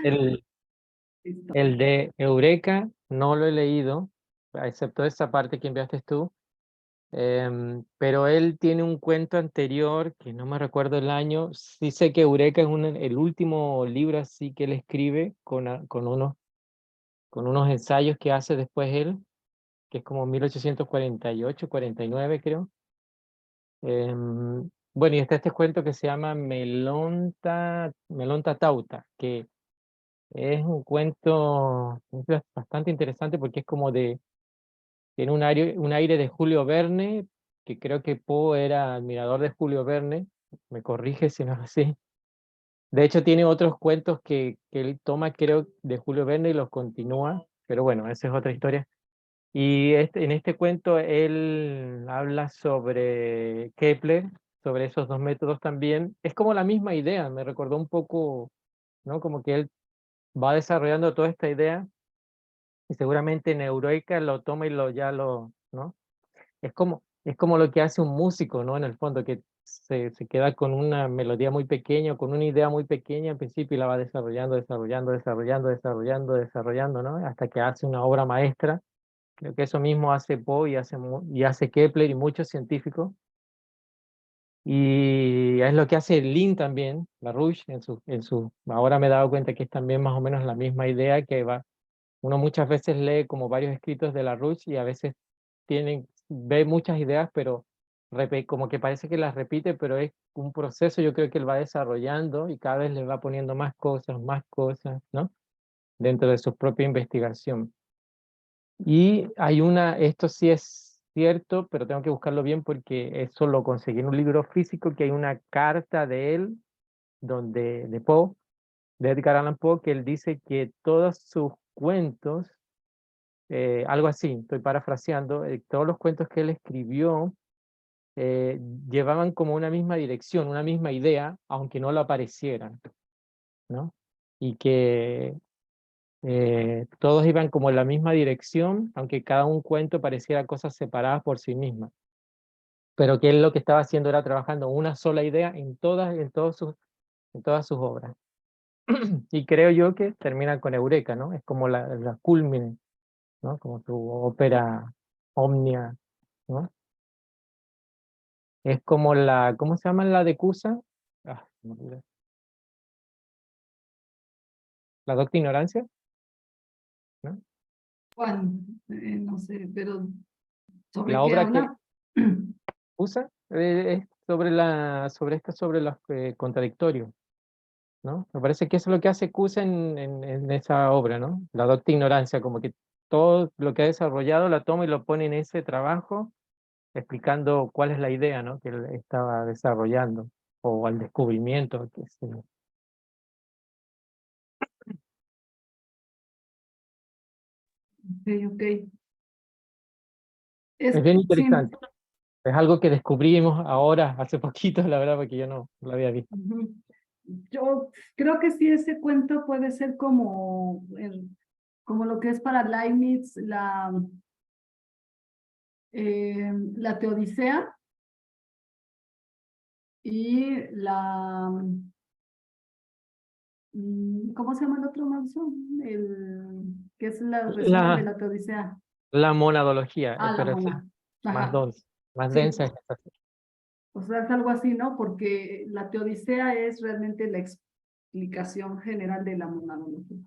El, Listo. el de Eureka no lo he leído, excepto esa parte que enviaste tú. Pero él tiene un cuento anterior, que no me recuerdo el año. Sí sé que Eureka es el último libro así que él escribe con unos ensayos que hace después él, que es como 1848, 49 creo. Bueno, y está este cuento que se llama Melonta Tauta, que es un cuento bastante interesante porque es como tiene un aire de Julio Verne, que creo que Poe era admirador de Julio Verne, me corrige si no es así. De hecho, tiene otros cuentos que él toma, creo, de Julio Verne y los continúa, pero bueno, esa es otra historia. Y en este cuento él habla sobre Kepler, sobre esos dos métodos también. Es como la misma idea, me recordó un poco, ¿no? Como que él va desarrollando toda esta idea y seguramente en Eureka lo toma y ¿no? Es como lo que hace un músico, ¿no? En el fondo, que se queda con una melodía muy pequeña, con una idea muy pequeña al principio y la va desarrollando, desarrollando, desarrollando, desarrollando, desarrollando, ¿no? Hasta que hace una obra maestra. Creo que eso mismo hace Poe y hace Kepler y muchos científicos. Y es lo que hace Lin también, LaRouche, ahora me he dado cuenta que es también más o menos la misma idea que va. Uno muchas veces lee como varios escritos de LaRouche y a veces ve muchas ideas, pero como que parece que las repite, pero es un proceso, yo creo que él va desarrollando y cada vez le va poniendo más cosas, ¿no? Dentro de su propia investigación. Y esto sí es cierto, pero tengo que buscarlo bien porque eso lo conseguí en un libro físico, que hay una carta de él, de Poe, de Edgar Allan Poe, que él dice que todos sus cuentos, algo así, estoy parafraseando, todos los cuentos que él escribió eh, llevaban como una misma dirección, una misma idea, aunque no lo aparecieran, ¿no? Y que todos iban como en la misma dirección, aunque cada un cuento pareciera cosas separadas por sí mismas, pero que él lo que estaba haciendo era trabajando una sola idea en todas sus obras. Y creo yo que termina con Eureka, ¿no? Es como la culmine, ¿no? Como su ópera omnia, ¿no? Es como ¿cómo se llama la de Cusa? Se me olvidó. La docta ignorancia, ¿no? Juan, no sé, pero ¿sobre La qué obra que habla? usa es sobre los contradictorios, ¿no? Me parece que eso es lo que hace Cusa en esa obra, ¿no? La docta ignorancia, como que todo lo que ha desarrollado la toma y lo pone en ese trabajo, explicando cuál es la idea, ¿no? Que él estaba desarrollando, o al descubrimiento, que sé yo. Ok, ok. Es bien Sí. interesante. Es algo que descubrimos ahora, hace poquito, la verdad, porque yo no lo había visto. Ujú. Yo creo que sí, ese cuento puede ser como lo que es para Leibniz la Teodicea y ¿cómo se llama el otro, Mauricio? ¿Qué es el resumen de La, la Teodicea? la monadología, La pero sí, mona. más Ajá, dos, más sí. densa. Es esta. O sea, es algo así, ¿no? Porque la Teodicea es realmente la explicación general de la monadología.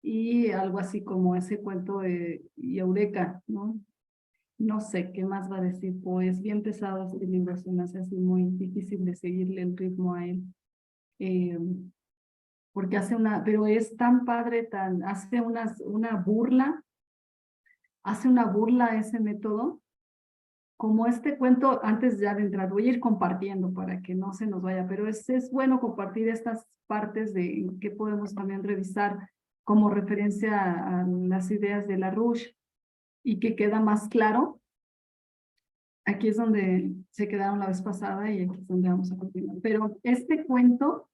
Y algo así como ese cuento de Eureka, ¿no? No sé qué más va a decir, pues bien pesado este libro, se me hace así muy difícil de seguirle el ritmo a él. Eh, Porque pero es tan padre, hace una burla a ese método, como este cuento, antes ya de entrar, voy a ir compartiendo para que no se nos vaya, pero es bueno compartir estas partes de que podemos también revisar como referencia a las ideas de LaRouche y que queda más claro. Aquí es donde se quedaron la vez pasada y aquí es donde vamos a continuar. Pero este cuento,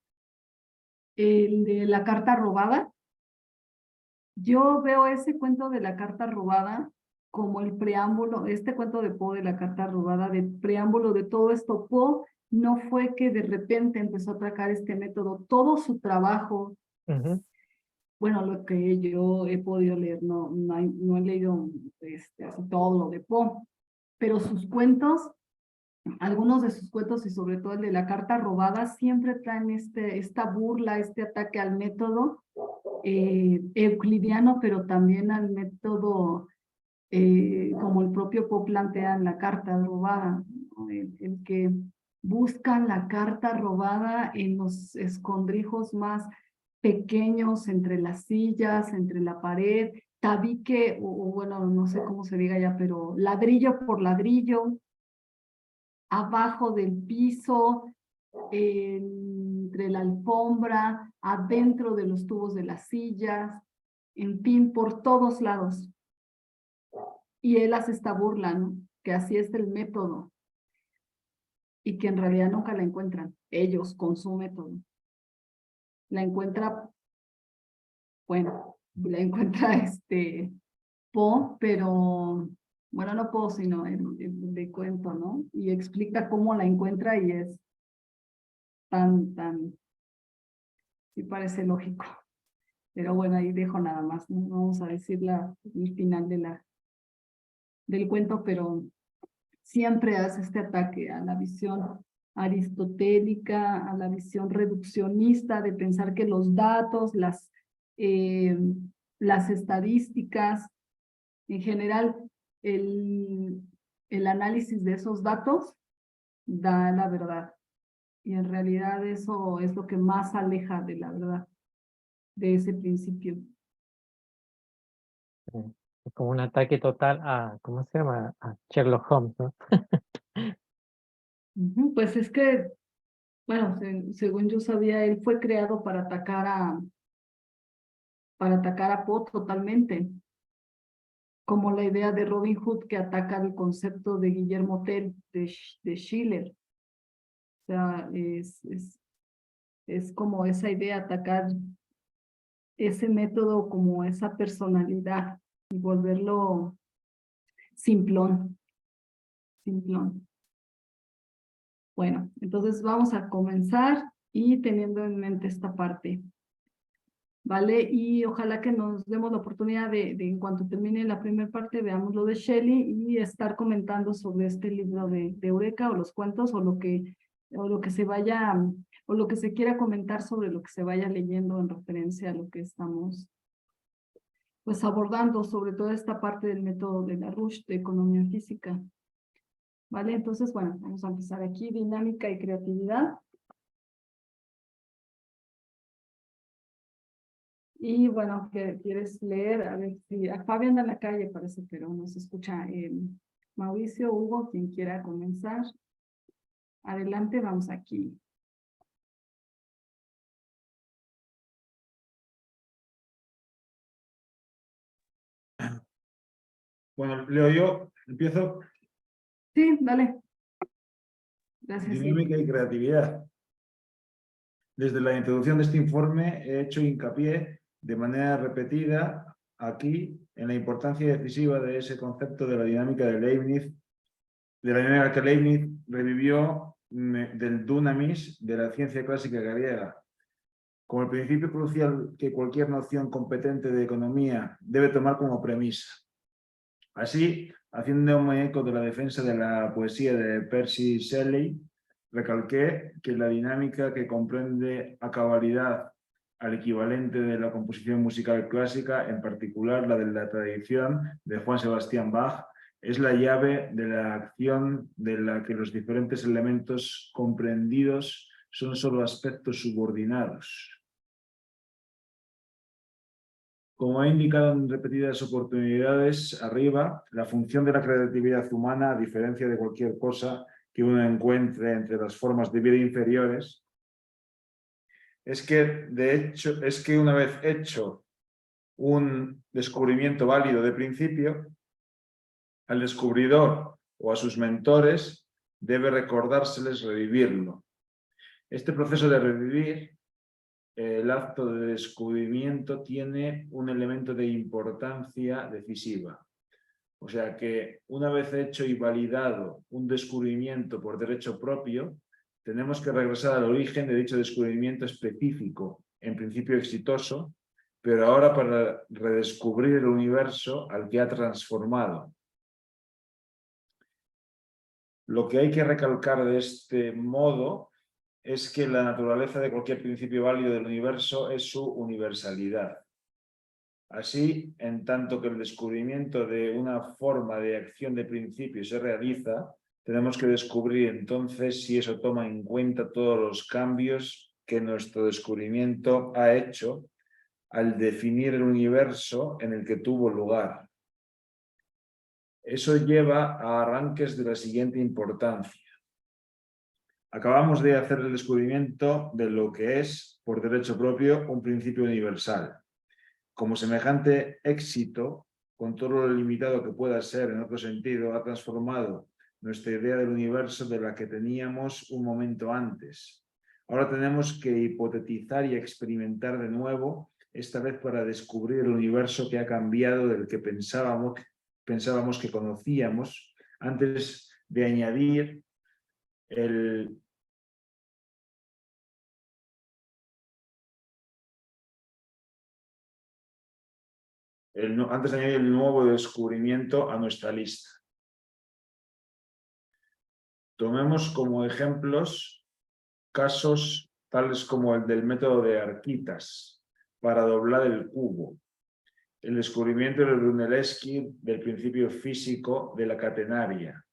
el de la carta robada, yo veo ese cuento de la carta robada como el preámbulo, este cuento de Poe de la carta robada, de preámbulo de todo esto. Poe no fue que de repente empezó a atracar este método, todo su trabajo Bueno, lo que yo he podido leer, no he leído así todo lo de Poe, pero sus cuentos, algunos de sus cuentos y sobre todo el de la carta robada, siempre traen esta burla, este ataque al método euclidiano, pero también al método como el propio Poe plantea en la carta robada, ¿no? El que buscan la carta robada en los escondrijos más pequeños, entre las sillas, entre la pared, tabique, o bueno, no sé cómo se diga ya, pero ladrillo por ladrillo, abajo del piso, entre la alfombra, adentro de los tubos de las sillas, en fin, por todos lados. Y él hace esta burla, ¿no? Que así es el método y que en realidad nunca la encuentran, ellos con su método. La encuentra, bueno, la encuentra Poe, pero, bueno, no Poe, sino el de cuento, ¿no? Y explica cómo la encuentra y es tan, sí parece lógico. Pero bueno, ahí dejo nada más, no vamos a decir el final del cuento, pero siempre hace este ataque a la visión aristotélica, a la visión reduccionista de pensar que los datos, las estadísticas, en general, el análisis de esos datos da la verdad. Y en realidad eso es lo que más aleja de la verdad, de ese principio. Es como un ataque total a, ¿cómo se llama? A Sherlock Holmes, ¿no? Pues es que, bueno, según yo sabía, él fue creado para atacar a Poe totalmente, como la idea de Robin Hood que ataca el concepto de Guillermo Tell, de Schiller. O sea, es como esa idea, atacar ese método como esa personalidad y volverlo simplón. Bueno, entonces vamos a comenzar y teniendo en mente esta parte, ¿vale? Y ojalá que nos demos la oportunidad de en cuanto termine la primera parte, veamos lo de Shelley y estar comentando sobre este libro de Eureka o los cuentos o lo que se vaya, o lo que se quiera comentar sobre lo que se vaya leyendo en referencia a lo que estamos pues abordando, sobre todo esta parte del método de Larouche de economía física. ¿Vale? Entonces, bueno, vamos a empezar aquí, dinámica y creatividad. Y bueno, ¿quieres leer? A ver si Fabi anda en la calle, parece, pero no se escucha. Mauricio, Hugo, quien quiera comenzar. Adelante, vamos aquí. Bueno, leo yo, empiezo. Sí, dale. Gracias. Dinámica y creatividad. Desde la introducción de este informe he hecho hincapié de manera repetida aquí en la importancia decisiva de ese concepto de la dinámica de Leibniz, de la dinámica que Leibniz revivió del dunamis de la ciencia clásica griega, como el principio crucial que cualquier noción competente de economía debe tomar como premisa. Así, haciéndome eco de la defensa de la poesía de Percy Shelley, recalqué que la dinámica que comprende a cabalidad al equivalente de la composición musical clásica, en particular la de la tradición de Juan Sebastián Bach, es la llave de la acción de la que los diferentes elementos comprendidos son solo aspectos subordinados. Como he indicado en repetidas oportunidades arriba, la función de la creatividad humana, a diferencia de cualquier cosa que uno encuentre entre las formas de vida inferiores, es que una vez hecho un descubrimiento válido de principio, al descubridor o a sus mentores debe recordárseles revivirlo. Este proceso de revivir el acto de descubrimiento tiene un elemento de importancia decisiva. O sea que una vez hecho y validado un descubrimiento por derecho propio, tenemos que regresar al origen de dicho descubrimiento específico en principio exitoso, pero ahora para redescubrir el universo al que ha transformado. Lo que hay que recalcar de este modo es que la naturaleza de cualquier principio válido del universo es su universalidad. Así, en tanto que el descubrimiento de una forma de acción de principio se realiza, tenemos que descubrir entonces si eso toma en cuenta todos los cambios que nuestro descubrimiento ha hecho al definir el universo en el que tuvo lugar. Eso lleva a arranques de la siguiente importancia. Acabamos de hacer el descubrimiento de lo que es, por derecho propio, un principio universal. Como semejante éxito, con todo lo limitado que pueda ser en otro sentido, ha transformado nuestra idea del universo de la que teníamos un momento antes. Ahora tenemos que hipotetizar y experimentar de nuevo, esta vez para descubrir el universo que ha cambiado del que pensábamos que conocíamos, antes de añadir antes de añadir el nuevo descubrimiento a nuestra lista. Tomemos como ejemplos casos tales como el del método de Arquitas para doblar el cubo, el descubrimiento de Brunelleschi del principio físico de la catenaria,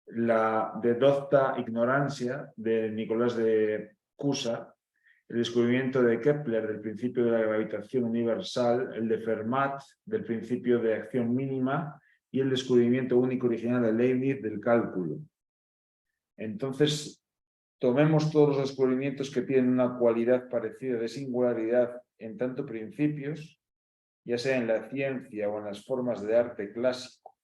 la deducta ignorancia de Nicolás de Cusa, el descubrimiento de Kepler del principio de la gravitación universal, el de Fermat del principio de acción mínima y el descubrimiento único original de Leibniz del cálculo. Entonces, tomemos todos los descubrimientos que tienen una cualidad parecida de singularidad en tanto principios, ya sea en la ciencia o en las formas de arte clásico.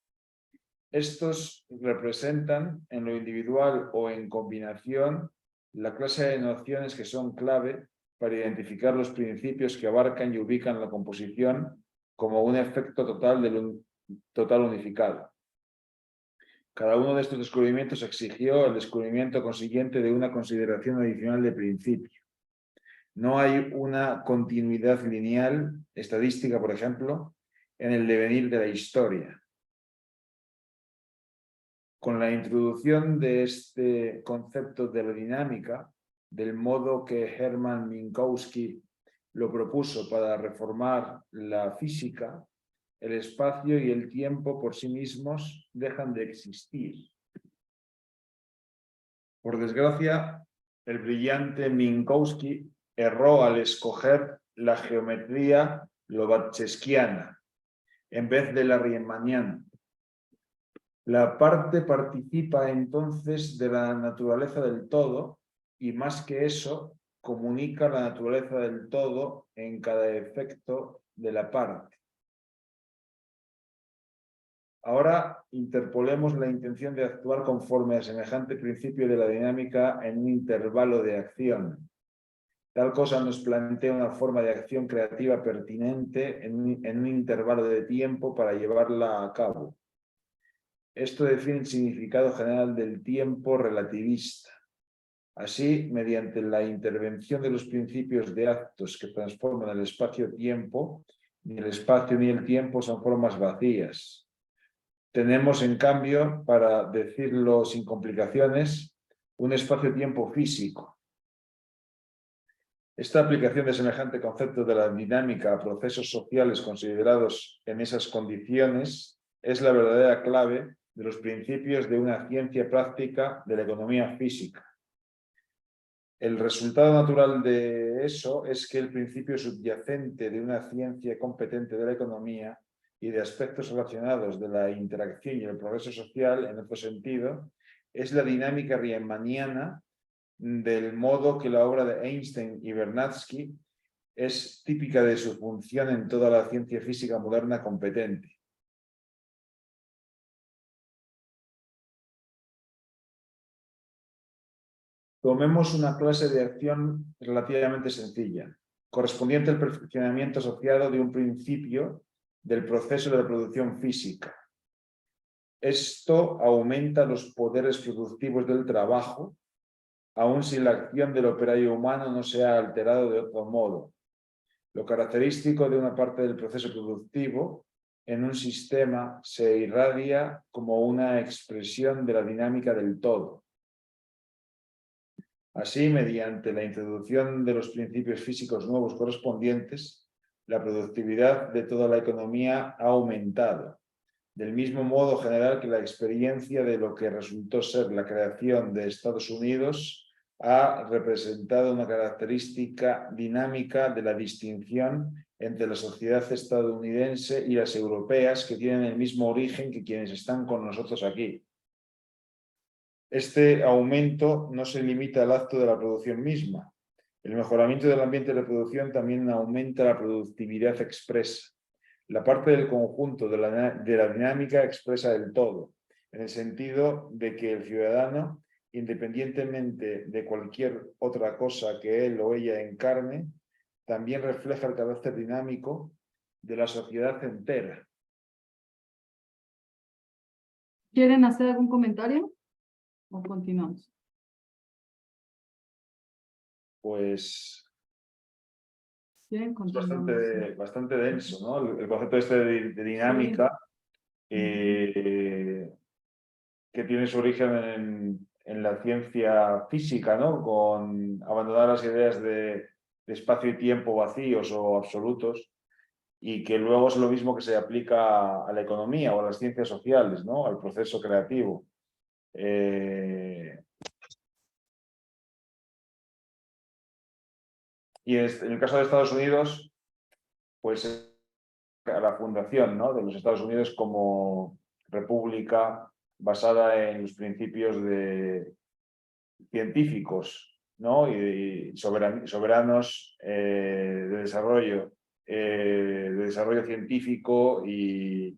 Estos representan en lo individual o en combinación la clase de nociones que son clave para identificar los principios que abarcan y ubican la composición como un efecto total unificado. Cada uno de estos descubrimientos exigió el descubrimiento consiguiente de una consideración adicional de principio. No hay una continuidad lineal, estadística, por ejemplo, en el devenir de la historia. Con la introducción de este concepto de la dinámica, del modo que Hermann Minkowski lo propuso para reformar la física, el espacio y el tiempo por sí mismos dejan de existir. Por desgracia, el brillante Minkowski erró al escoger la geometría lobachevskiana en vez de la riemanniana. La parte participa entonces de la naturaleza del todo y más que eso, comunica la naturaleza del todo en cada efecto de la parte. Ahora interpolemos la intención de actuar conforme a semejante principio de la dinámica en un intervalo de acción. Tal cosa nos plantea una forma de acción creativa pertinente en un intervalo de tiempo para llevarla a cabo. Esto define el significado general del tiempo relativista. Así, mediante la intervención de los principios de actos que transforman el espacio-tiempo, ni el espacio ni el tiempo son formas vacías. Tenemos, en cambio, para decirlo sin complicaciones, un espacio-tiempo físico. Esta aplicación de semejante concepto de la dinámica a procesos sociales considerados en esas condiciones es la verdadera clave de los principios de una ciencia práctica de la economía física. El resultado natural de eso es que el principio subyacente de una ciencia competente de la economía y de aspectos relacionados de la interacción y el progreso social, en otro sentido, es la dinámica riemanniana, del modo que la obra de Einstein y Vernadsky es típica de su función en toda la ciencia física moderna competente. Tomemos una clase de acción relativamente sencilla, correspondiente al perfeccionamiento asociado de un principio del proceso de la producción física. Esto aumenta los poderes productivos del trabajo aun si la acción del operario humano no se ha alterado de otro modo. Lo característico de una parte del proceso productivo en un sistema se irradia como una expresión de la dinámica del todo. Así, mediante la introducción de los principios físicos nuevos correspondientes, la productividad de toda la economía ha aumentado. Del mismo modo general que la experiencia de lo que resultó ser la creación de Estados Unidos ha representado una característica dinámica de la distinción entre la sociedad estadounidense y las europeas, que tienen el mismo origen que quienes están con nosotros aquí. Este aumento no se limita al acto de la producción misma. El mejoramiento del ambiente de producción también aumenta la productividad expresa, la parte del conjunto de la dinámica expresa del todo, en el sentido de que el ciudadano, independientemente de cualquier otra cosa que él o ella encarne, también refleja el carácter dinámico de la sociedad entera. ¿Quieren hacer algún comentario? ¿O continuamos? Pues ¿Quieren? es Continuamos. bastante denso, ¿no? El concepto este de dinámica, que tiene su origen en la ciencia física, ¿no? Con abandonar las ideas de espacio y tiempo vacíos o absolutos, y que luego es lo mismo que se aplica a la economía o a las ciencias sociales, ¿no? Al proceso creativo. Y en el caso de Estados Unidos, pues a la fundación, ¿no? De los Estados Unidos como república basada en los principios científicos, ¿no? Y soberanos de desarrollo científico y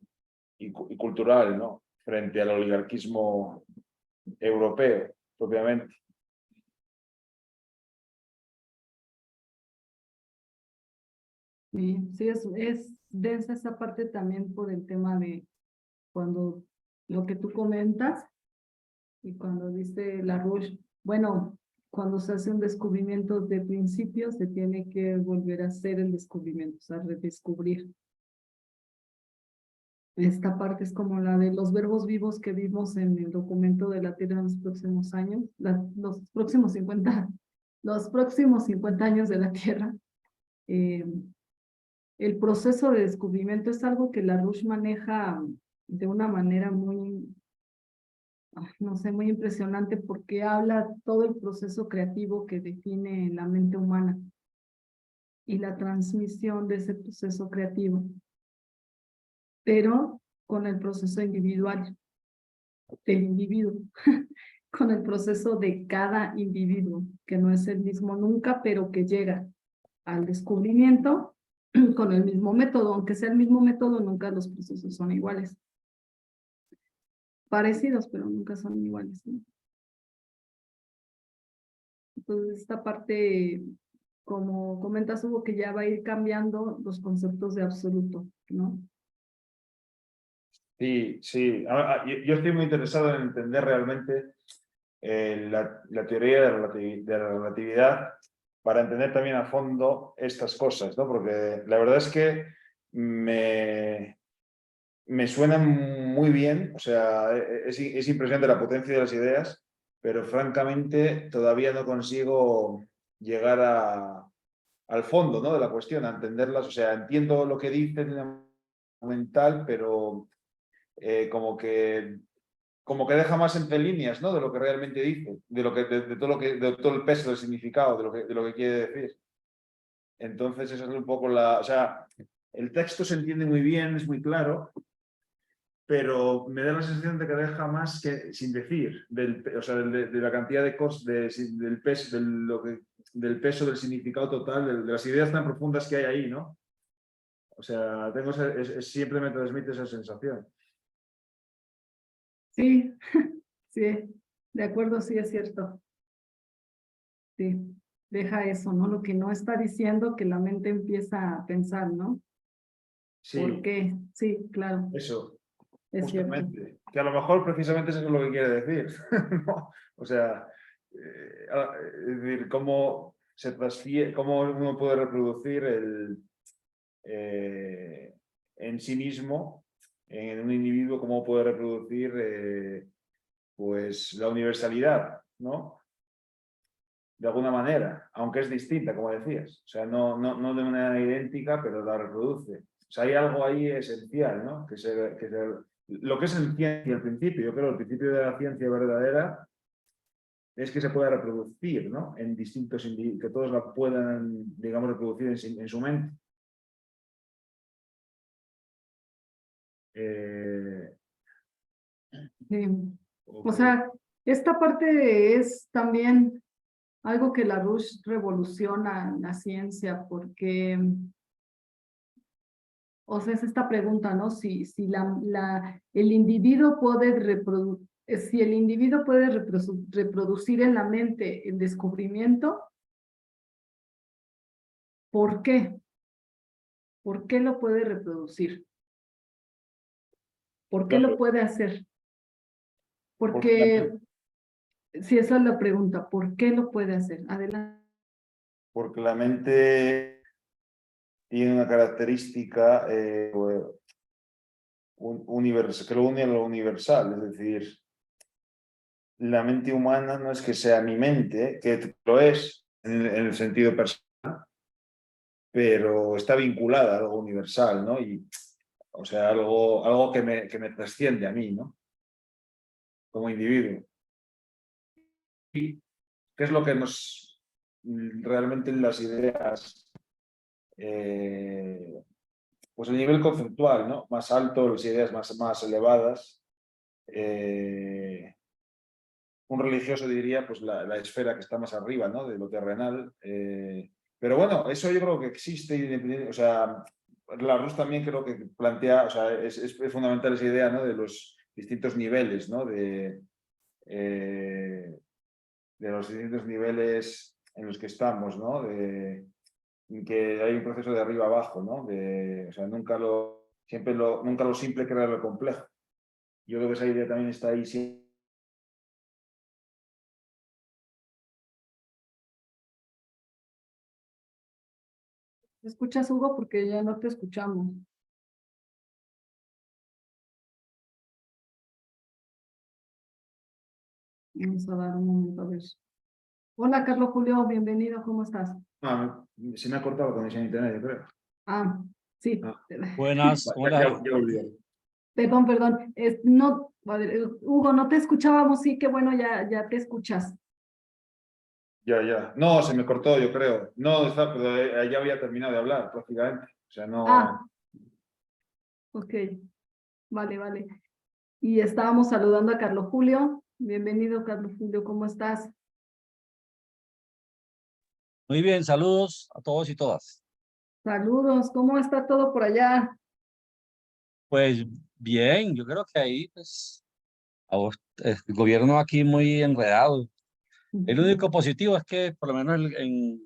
cultural, ¿no? Frente al oligarquismo europeo, propiamente. Sí, es densa esa parte también por el tema de cuando lo que tú comentas y cuando dice LaRouche, bueno, cuando se hace un descubrimiento de principio, se tiene que volver a hacer el descubrimiento, o sea, redescubrir. Esta parte es como la de los verbos vivos que vimos en el documento de la Tierra en los próximos años, los próximos 50 años de la Tierra. El proceso de descubrimiento es algo que LaRouche maneja de una manera muy, no sé, muy impresionante, porque habla todo el proceso creativo que define la mente humana y la transmisión de ese proceso creativo, pero con el proceso individual del individuo, con el proceso de cada individuo, que no es el mismo nunca, pero que llega al descubrimiento con el mismo método. Aunque sea el mismo método, nunca los procesos son iguales. Parecidos, pero nunca son iguales, ¿no? Entonces, esta parte, como comentas, Hugo, que ya va a ir cambiando los conceptos de absoluto, ¿no? Sí, sí. Yo estoy muy interesado en entender realmente la teoría de la relatividad, para entender también a fondo estas cosas, ¿no? Porque la verdad es que me suenan muy bien, o sea, es impresionante la potencia de las ideas, pero francamente todavía no consigo llegar al fondo, ¿no? De la cuestión, a entenderlas. O sea, entiendo lo que dicen mental, pero como que deja más entre líneas, ¿no? De lo que realmente dice, de todo el peso del significado, de lo que quiere decir. Entonces, esa es un poco o sea, el texto se entiende muy bien, es muy claro, pero me da la sensación de que deja más que sin decir, o sea, de la cantidad de cosas, del peso, del peso del significado total, de las ideas tan profundas que hay ahí, ¿no? O sea, siempre me transmite esa sensación. Sí, sí, de acuerdo, sí es cierto. Sí, deja eso, ¿no? Lo que no está diciendo, que la mente empieza a pensar, ¿no? Sí, ¿Por qué? Sí, claro, eso, es cierto. justamente. Que a lo mejor precisamente eso es lo que quiere decir, ¿no? O sea, es decir, cómo se transfiere, cómo uno puede reproducir en sí mismo, en un individuo, cómo puede reproducir pues la universalidad, ¿no? De alguna manera, aunque es distinta, como decías. O sea, no de manera idéntica, pero la reproduce. O sea, hay algo ahí esencial, ¿no? Lo que es el ciencia al principio, yo creo, el principio de la ciencia verdadera es que se pueda reproducir, ¿no? En distintos individuos, que todos la puedan, digamos, reproducir en su mente. Sí. O Ok. sea, esta parte es también algo que LaRouche revoluciona en la ciencia, porque, o sea, es esta pregunta, ¿no? Si el individuo puede si el individuo puede reproducir en la mente el descubrimiento, ¿por qué? ¿Por qué lo puede reproducir? ¿Por qué lo Claro, puede hacer? porque la, Porque, si esa es la pregunta, ¿por qué lo puede hacer? Adelante. porque la mente tiene una característica que lo une a lo universal, es decir, la mente humana no es que sea mi mente, que lo es en el sentido personal, pero está vinculada a algo universal, ¿no? Y, o sea, algo que me trasciende a mí, ¿no? Como individuo. ¿Y qué es lo que nos realmente las ideas, pues el nivel conceptual, ¿no? Más alto, las ideas más elevadas. Un religioso diría, pues la esfera que está más arriba, ¿no? De lo terrenal. Pero bueno, eso yo creo que existe, o sea, Larousse también creo que plantea, o sea, es fundamental esa idea, ¿no? De los distintos niveles, ¿no? De los distintos niveles en los que estamos, ¿no? Que hay un proceso de arriba abajo, ¿no? O sea, nunca lo simple crea lo complejo. Yo creo que esa idea también está ahí siempre. ¿Me escuchas, Hugo? Porque ya no te escuchamos. Vamos a dar un momento a ver. Hola, Carlos Julio, bienvenido, ¿cómo estás? Se me ha cortado la conexión a internet, yo creo. Ah, sí. Ah, Buenas, ¿cómo las ya volví. Perdón. No, a ver, Hugo, no te escuchábamos, sí, qué bueno, ya te escuchas. Ya. No, se me cortó, yo creo. No, pero ya había terminado de hablar, prácticamente. O sea, Ah, no. ok, vale. Y estábamos saludando a Carlos Julio. Bienvenido, Carlos Julio, ¿cómo estás? Muy bien, saludos a todos y todas. Saludos, ¿cómo está todo por allá? Pues bien, yo creo que ahí pues el gobierno aquí muy enredado. El único positivo es que por lo menos en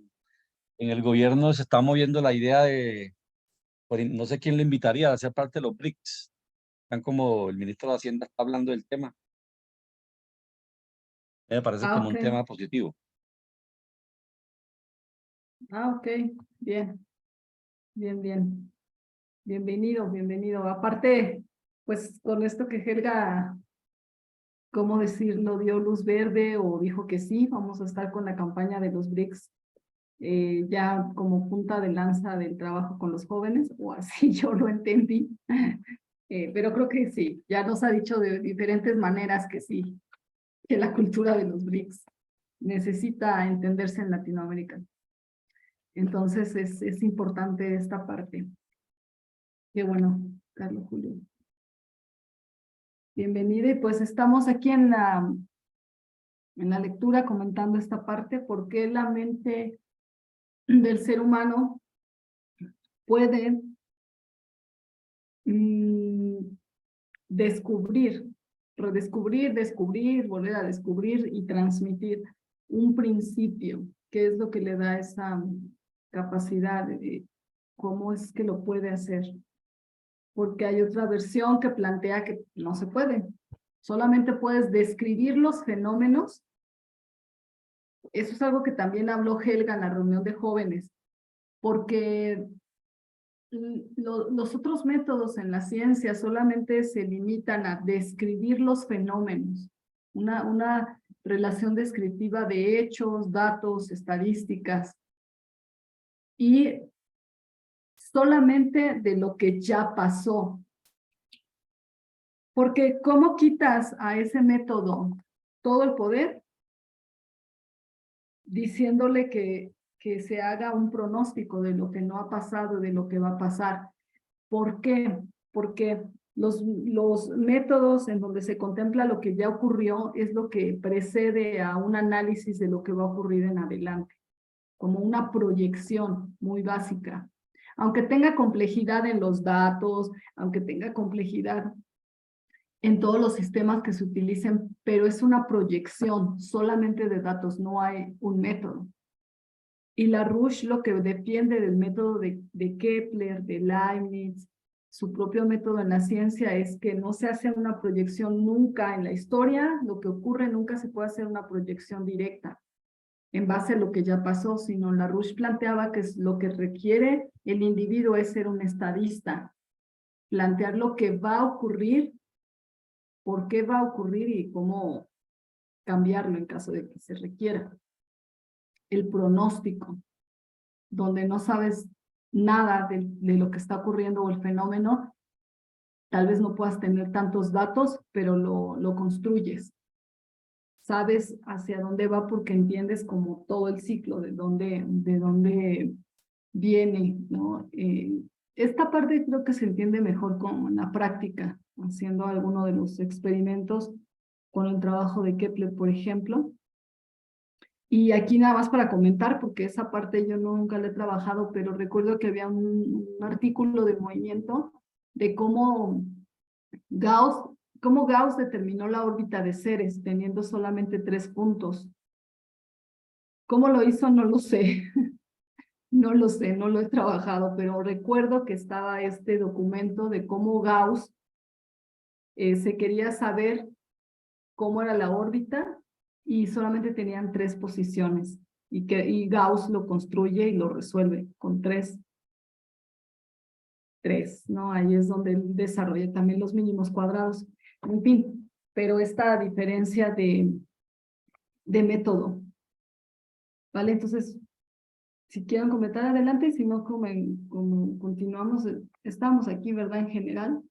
el gobierno se está moviendo la idea de, no sé quién lo invitaría a hacer parte de los BRICS. Están como el ministro de Hacienda está hablando del tema. Me parece Ah, como ok. un tema positivo. Ah, ok, bien. Bienvenido. Aparte, pues con esto que Helga, ¿cómo decirlo? Dio luz verde o dijo que sí, vamos a estar con la campaña de los BRICS ya como punta de lanza del trabajo con los jóvenes, o así yo lo entendí. Pero creo que sí, ya nos ha dicho de diferentes maneras que sí, que la cultura de los BRICS necesita entenderse en Latinoamérica. Entonces es importante esta parte. Qué bueno, Carlos Julio. Bienvenido, y pues estamos aquí en la lectura comentando esta parte, por qué la mente del ser humano puede descubrir, redescubrir, descubrir, volver a descubrir y transmitir un principio, que es lo que le da esa capacidad de cómo es que lo puede hacer. Porque hay otra versión que plantea que no se puede. Solamente puedes describir los fenómenos eso es algo que también habló Helga en la reunión de jóvenes, porque los otros métodos en la ciencia solamente se limitan a describir los fenómenos, una relación descriptiva de hechos, datos, estadísticas, y solamente de lo que ya pasó. Porque ¿cómo quitas a ese método todo el poder? Diciéndole que se haga un pronóstico de lo que no ha pasado, de lo que va a pasar. ¿Por qué? Porque los métodos en donde se contempla lo que ya ocurrió es lo que precede a un análisis de lo que va a ocurrir en adelante, como una proyección muy básica. Aunque tenga complejidad en los datos, aunque tenga complejidad en todos los sistemas que se utilicen, pero es una proyección solamente de datos, no hay un método. Y LaRouche lo que defiende del método de Kepler, de Leibniz, su propio método en la ciencia es que no se hace una proyección nunca en la historia, lo que ocurre nunca se puede hacer una proyección directa en base a lo que ya pasó, sino LaRouche planteaba que lo que requiere el individuo es ser un estadista, plantear lo que va a ocurrir, por qué va a ocurrir y cómo cambiarlo en caso de que se requiera. El pronóstico, donde no sabes nada de lo que está ocurriendo o el fenómeno, tal vez no puedas tener tantos datos, pero lo construyes. Sabes hacia dónde va porque entiendes como todo el ciclo, de dónde viene, ¿no? Esta parte creo que se entiende mejor con la práctica, haciendo alguno de los experimentos con el trabajo de Kepler, por ejemplo. Y aquí nada más para comentar, porque esa parte yo nunca la he trabajado, pero recuerdo que había un artículo de movimiento de cómo Gauss determinó la órbita de Ceres teniendo solamente 3 puntos. ¿Cómo lo hizo? No lo sé. No lo sé, no lo he trabajado, pero recuerdo que estaba este documento de cómo Gauss se quería saber cómo era la órbita y solamente tenían 3 posiciones y Gauss lo construye y lo resuelve con 3, ¿no? Ahí es donde él desarrolla también los mínimos cuadrados. En fin, pero esta diferencia de método, ¿vale? Entonces, si quieren comentar adelante, y si no, como continuamos, estamos aquí, ¿verdad? En general.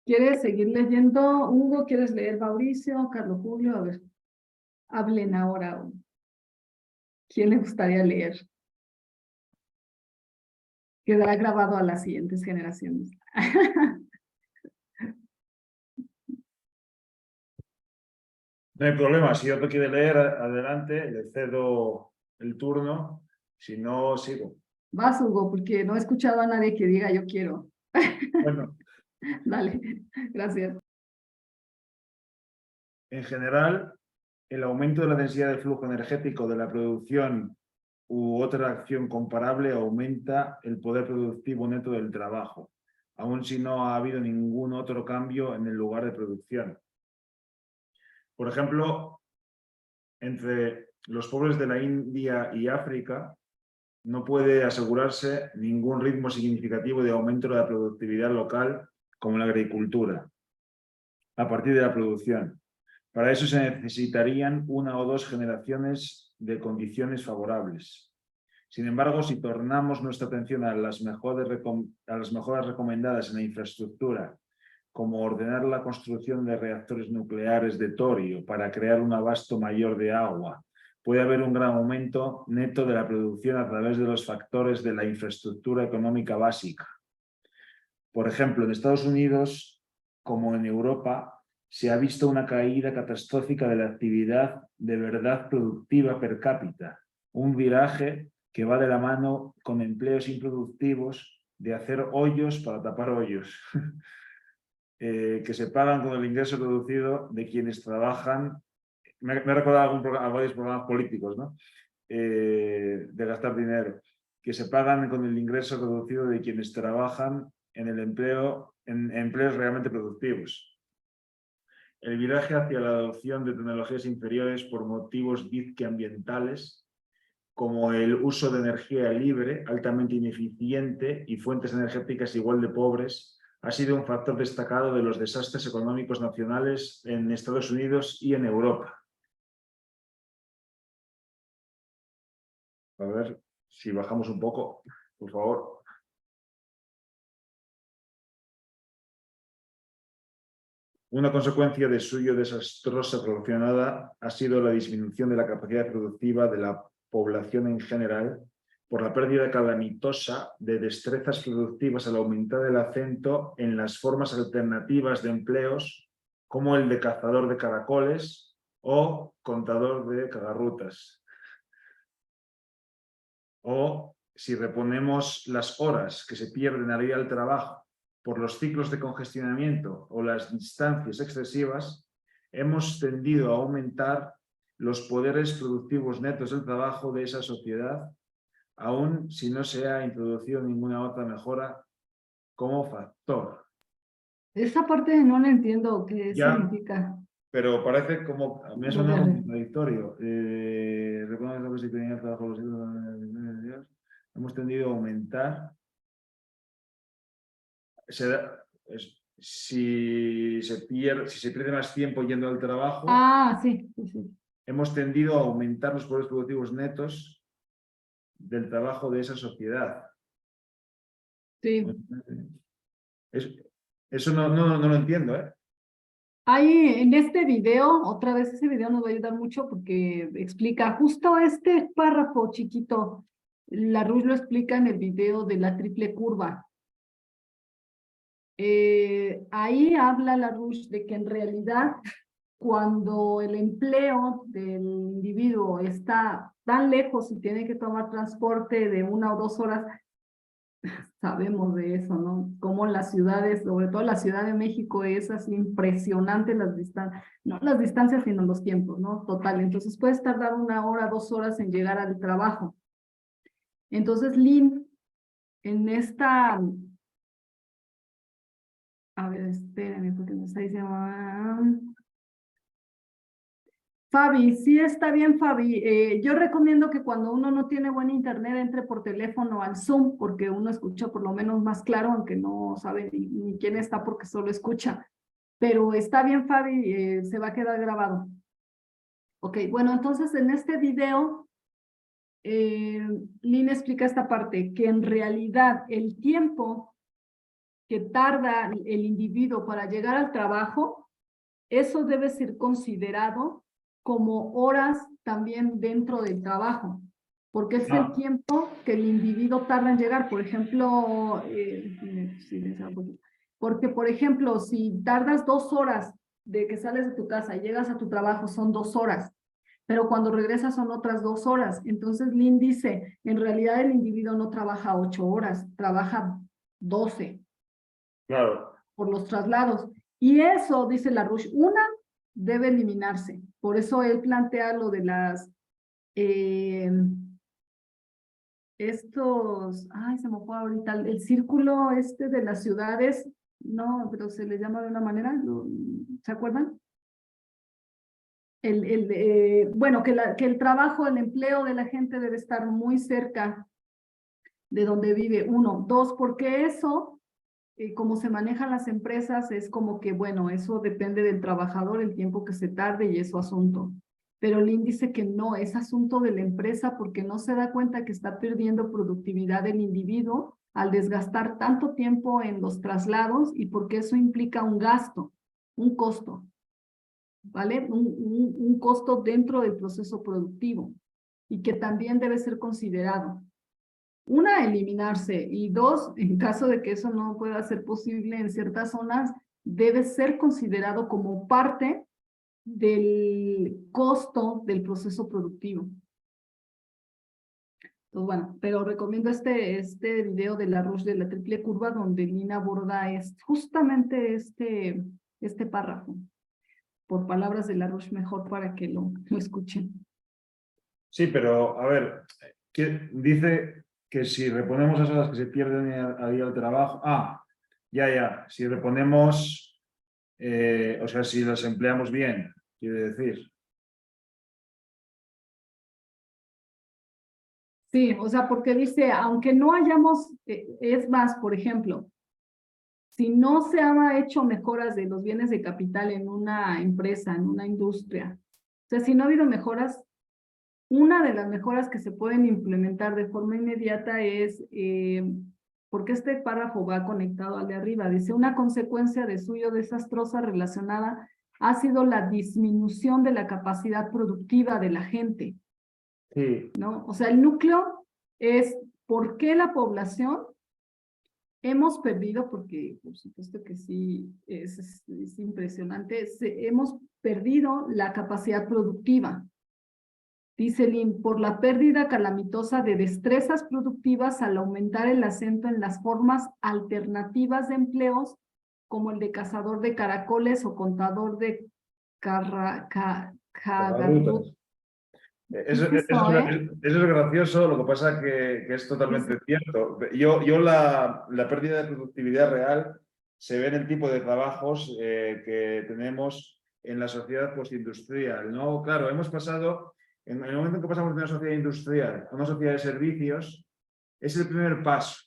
¿Quieres seguir leyendo, Hugo? ¿Quieres leer, Mauricio? Carlos Julio, a ver, hablen ahora. ¿Quién le gustaría leer? Quedará grabado a las siguientes generaciones. No hay problema, si otro quiere leer, adelante, le cedo el turno, si no, sigo. Vas, Hugo, porque no he escuchado a nadie que diga yo quiero. Bueno, Dale, gracias. en general, el aumento de la densidad de flujo energético de la producción u otra acción comparable aumenta el poder productivo neto del trabajo, aun si no ha habido ningún otro cambio en el lugar de producción. Por ejemplo, entre los pueblos de la India y África no puede asegurarse ningún ritmo significativo de aumento de la productividad local como la agricultura, a partir de la producción. Para eso se necesitarían 1 o 2 generaciones de condiciones favorables. Sin embargo, si tornamos nuestra atención a las mejoras recomendadas en la infraestructura, como ordenar la construcción de reactores nucleares de torio para crear un abasto mayor de agua, puede haber un gran aumento neto de la producción a través de los factores de la infraestructura económica básica. Por ejemplo, en Estados Unidos, como en Europa, se ha visto una caída catastrófica de la actividad de verdad productiva per cápita, un viraje que va de la mano con empleos improductivos de hacer hoyos para tapar hoyos, que se pagan con el ingreso reducido de quienes trabajan. Me he recordado a varios programas políticos, ¿no? De gastar dinero, que se pagan con el ingreso reducido de quienes trabajan en el empleo, en empleos realmente productivos. el viraje hacia la adopción de tecnologías inferiores por motivos dizque ambientales, como el uso de energía libre, altamente ineficiente y fuentes energéticas igual de pobres, ha sido un factor destacado de los desastres económicos nacionales en Estados Unidos y en Europa. A ver si bajamos un poco, por favor. Una consecuencia de suyo desastrosa relacionada ha sido la disminución de la capacidad productiva de la población en general por la pérdida calamitosa de destrezas productivas al aumentar el acento en las formas alternativas de empleos como el de cazador de caracoles o contador de cagarrutas. O si reponemos las horas que se pierden al ir al trabajo por los ciclos de congestionamiento o las distancias excesivas, hemos tendido a aumentar los poderes productivos netos del trabajo de esa sociedad, aun si no se ha introducido ninguna otra mejora como factor. Esa parte no la entiendo, ¿qué significa? Pero parece como, a mí eso No no es me- contradictorio. Recuerdo lo que se tenía el trabajo los días. Hemos tendido a aumentar. Si se pierde más tiempo yendo al trabajo, Ah, sí, sí, sí. hemos tendido a aumentar los poderes productivos netos del trabajo de esa sociedad. Sí. Eso no lo entiendo, ¿eh? Ahí en este video, otra vez ese video nos va a ayudar mucho porque explica justo este párrafo chiquito. LaRouche lo explica en el video de la triple curva. Ahí habla LaRouche de que en realidad cuando el empleo del individuo está tan lejos y tiene que tomar transporte de 1 o 2 horas, sabemos de eso, ¿no? Como las ciudades, sobre todo la Ciudad de México, es así impresionante las distancias, no las distancias, sino los tiempos, ¿no? Total, entonces puedes tardar 1 hora, 2 horas en llegar al trabajo. Entonces, Lynn, en esta... A ver, espérenme, porque me está diciendo... Fabi, sí está bien, Fabi. Yo recomiendo que cuando uno no tiene buen internet entre por teléfono al Zoom, porque uno escucha por lo menos más claro, aunque no sabe ni quién está porque solo escucha. Pero está bien, Fabi, se va a quedar grabado. Ok, bueno, entonces en este video, Lynn explica esta parte, que en realidad el tiempo que tarda el individuo para llegar al trabajo, eso debe ser considerado como horas también dentro del trabajo, porque es el tiempo que el individuo tarda en llegar. Por ejemplo, porque por ejemplo, si tardas 2 horas de que sales de tu casa y llegas a tu trabajo, son 2 horas, pero cuando regresas son otras 2 horas. Entonces Lynn dice, en realidad el individuo no trabaja 8 horas, trabaja 12. Claro. Por los traslados. Y eso, dice LaRouche, una debe eliminarse. Por eso él plantea lo de las, ay, se me fue ahorita, el círculo de las ciudades, no, pero se le llama de una manera, ¿se acuerdan? Bueno, que el trabajo, el empleo de la gente debe estar muy cerca de donde vive, 1. 2, porque eso, como se manejan las empresas, es como que, bueno, eso depende del trabajador, el tiempo que se tarde y es su asunto. Pero Lynn dice que no, es asunto de la empresa porque no se da cuenta que está perdiendo productividad del individuo al desgastar tanto tiempo en los traslados y porque eso implica un gasto, un costo, ¿vale? Un costo dentro del proceso productivo y que también debe ser considerado. 1, eliminarse, y 2, en caso de que eso no pueda ser posible en ciertas zonas, debe ser considerado como parte del costo del proceso productivo. Entonces, bueno, pero recomiendo este video de LaRouche de la triple curva donde Lynn aborda justamente este párrafo. Por palabras de LaRouche, mejor para que lo escuchen. Sí, pero a ver, dice que si reponemos las horas que se pierden al ir al trabajo, ya, si reponemos o sea, si las empleamos bien, quiere decir. Sí, o sea, porque dice, aunque no hayamos, es más, por ejemplo, si no se ha hecho mejoras de los bienes de capital en una empresa, en una industria, o sea, si no ha habido mejoras, una de las mejoras que se pueden implementar de forma inmediata es, porque este párrafo va conectado al de arriba, dice, una consecuencia de suyo desastrosa relacionada ha sido la disminución de la capacidad productiva de la gente, Sí, ¿no? O sea, el núcleo es por qué la población hemos perdido, porque por supuesto que sí, es impresionante, hemos perdido la capacidad productiva. Dice Lynn, por la pérdida calamitosa de destrezas productivas al aumentar el acento en las formas alternativas de empleos, como el de cazador de caracoles o contador de cagarrutas. Eso, Eso, eso es gracioso, lo que pasa que es totalmente cierto. Yo la pérdida de productividad real se ve en el tipo de trabajos que tenemos en la sociedad postindustrial, ¿no? Claro, hemos pasado, en el momento en que pasamos de una sociedad industrial a una sociedad de servicios, es el primer paso,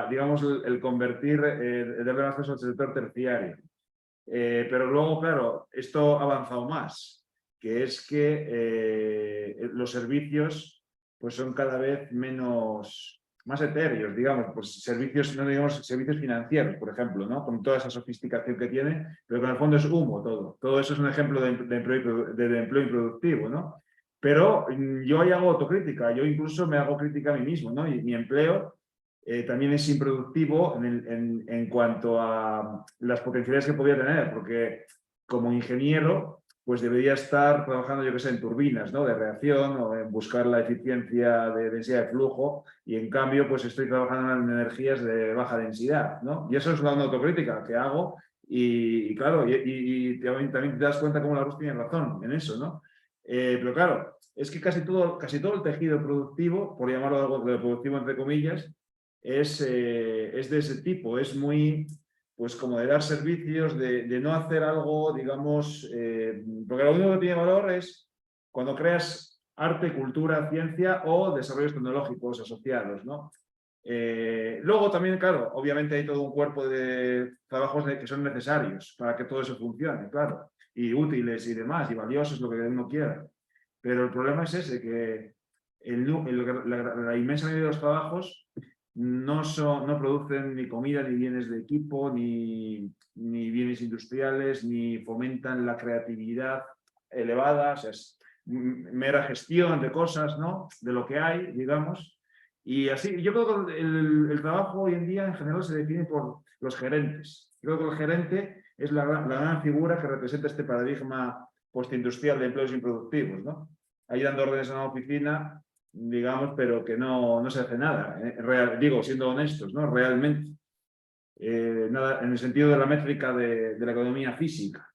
digamos, el convertir, darle acceso al sector terciario. Pero luego, claro, esto ha avanzado más, que es que los servicios pues son cada vez más etéreos, digamos, pues servicios, no digamos servicios financieros, por ejemplo, ¿no? Con toda esa sofisticación que tiene, pero que en el fondo es humo todo. Todo eso es un ejemplo de empleo improductivo, ¿no? Pero yo ahí hago autocrítica, yo incluso me hago crítica a mí mismo, ¿no? Y mi empleo también es improductivo en cuanto a las potencialidades que podría tener, porque como ingeniero, pues debería estar trabajando, yo que sé, en turbinas, ¿no? De reacción o en buscar la eficiencia de densidad de flujo, y en cambio, pues estoy trabajando en energías de baja densidad, ¿no? Y eso es una autocrítica que hago, y claro, y también te das cuenta cómo la Rus tiene razón en eso, ¿no? Pero claro, es que casi todo el tejido productivo, por llamarlo algo de productivo entre comillas, es de ese tipo, es muy, pues como de dar servicios, de no hacer algo, digamos, porque lo único que tiene valor es cuando creas arte, cultura, ciencia o desarrollos tecnológicos asociados, ¿no? Luego también, claro, obviamente hay todo un cuerpo de trabajos que son necesarios para que todo eso funcione, claro, y útiles y demás, y valiosos, lo que uno quiera. Pero el problema es ese, que la inmensa mayoría de los trabajos no producen ni comida, ni bienes de equipo, ni bienes industriales, ni fomentan la creatividad elevada, o sea, es mera gestión de cosas, ¿no? De lo que hay, digamos. Y así, yo creo que el trabajo hoy en día en general se define por los gerentes. Creo que el gerente es la gran figura que representa este paradigma postindustrial de empleos improductivos, ¿no? Ahí dando órdenes en una oficina, digamos, pero que no se hace nada. Digo, siendo honestos, ¿no? Realmente. Nada, en el sentido de la métrica de la economía física.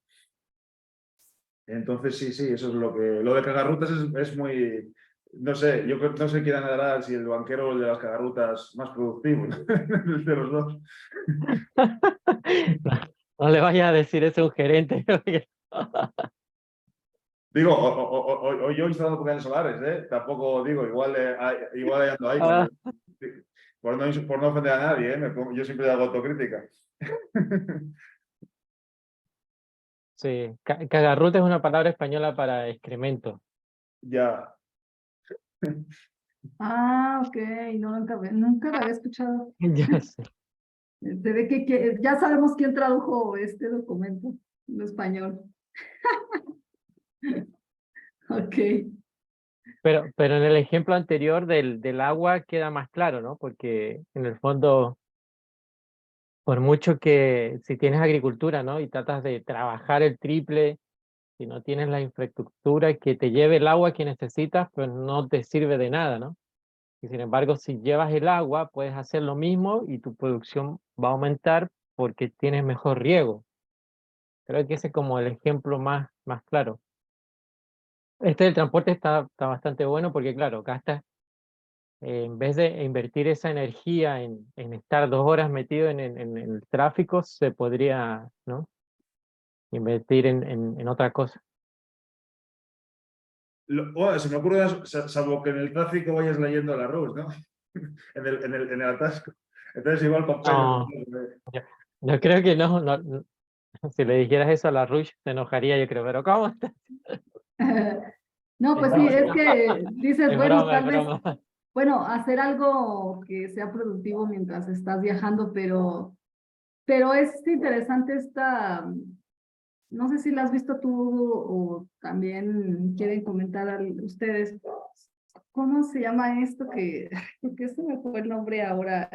Entonces, sí, eso es lo que... Lo de cagarrutas es muy... No sé, yo no sé quién andará, si el banquero o el de las cagarrutas más productivo, ¿no? De los dos. No le vayas a decir eso a un gerente. Digo, o yo instalando paneles solares, ¿eh? Tampoco digo, igual ando ahí. Ah, Por no ofender a nadie, ¿eh? Yo siempre hago autocrítica. sí, cagarruta es una palabra española para excremento. Ya. ok, no, nunca lo había escuchado. Ya sé. Se ve que ya sabemos quién tradujo este documento en español. Ok. Pero en el ejemplo anterior del agua queda más claro, ¿no? Porque en el fondo, por mucho que si tienes agricultura, ¿no? Y tratas de trabajar el triple, si no tienes la infraestructura que te lleve el agua que necesitas, pues no te sirve de nada, ¿no? Y sin embargo, si llevas el agua, puedes hacer lo mismo y tu producción va a aumentar porque tienes mejor riego. Creo que ese es como el ejemplo más claro. Este del transporte está bastante bueno porque, claro, gastas, en vez de invertir esa energía en estar 2 horas metido en el tráfico, se podría, ¿no? invertir en otra cosa. Bueno, se me ocurre, salvo que en el tráfico vayas leyendo la Rus, ¿no? en el atasco. Entonces igual papel. No, yo creo que no. Si le dijeras eso a la Rush, se enojaría, yo creo, pero ¿cómo está? No, pues sí, es que Es dices, bueno, broma, tal es vez, broma. bueno, hacer algo que sea productivo mientras estás viajando, pero es interesante esta, no sé si la has visto tú o también quieren comentar ustedes, ¿cómo se llama esto que, porque se me fue el nombre ahora?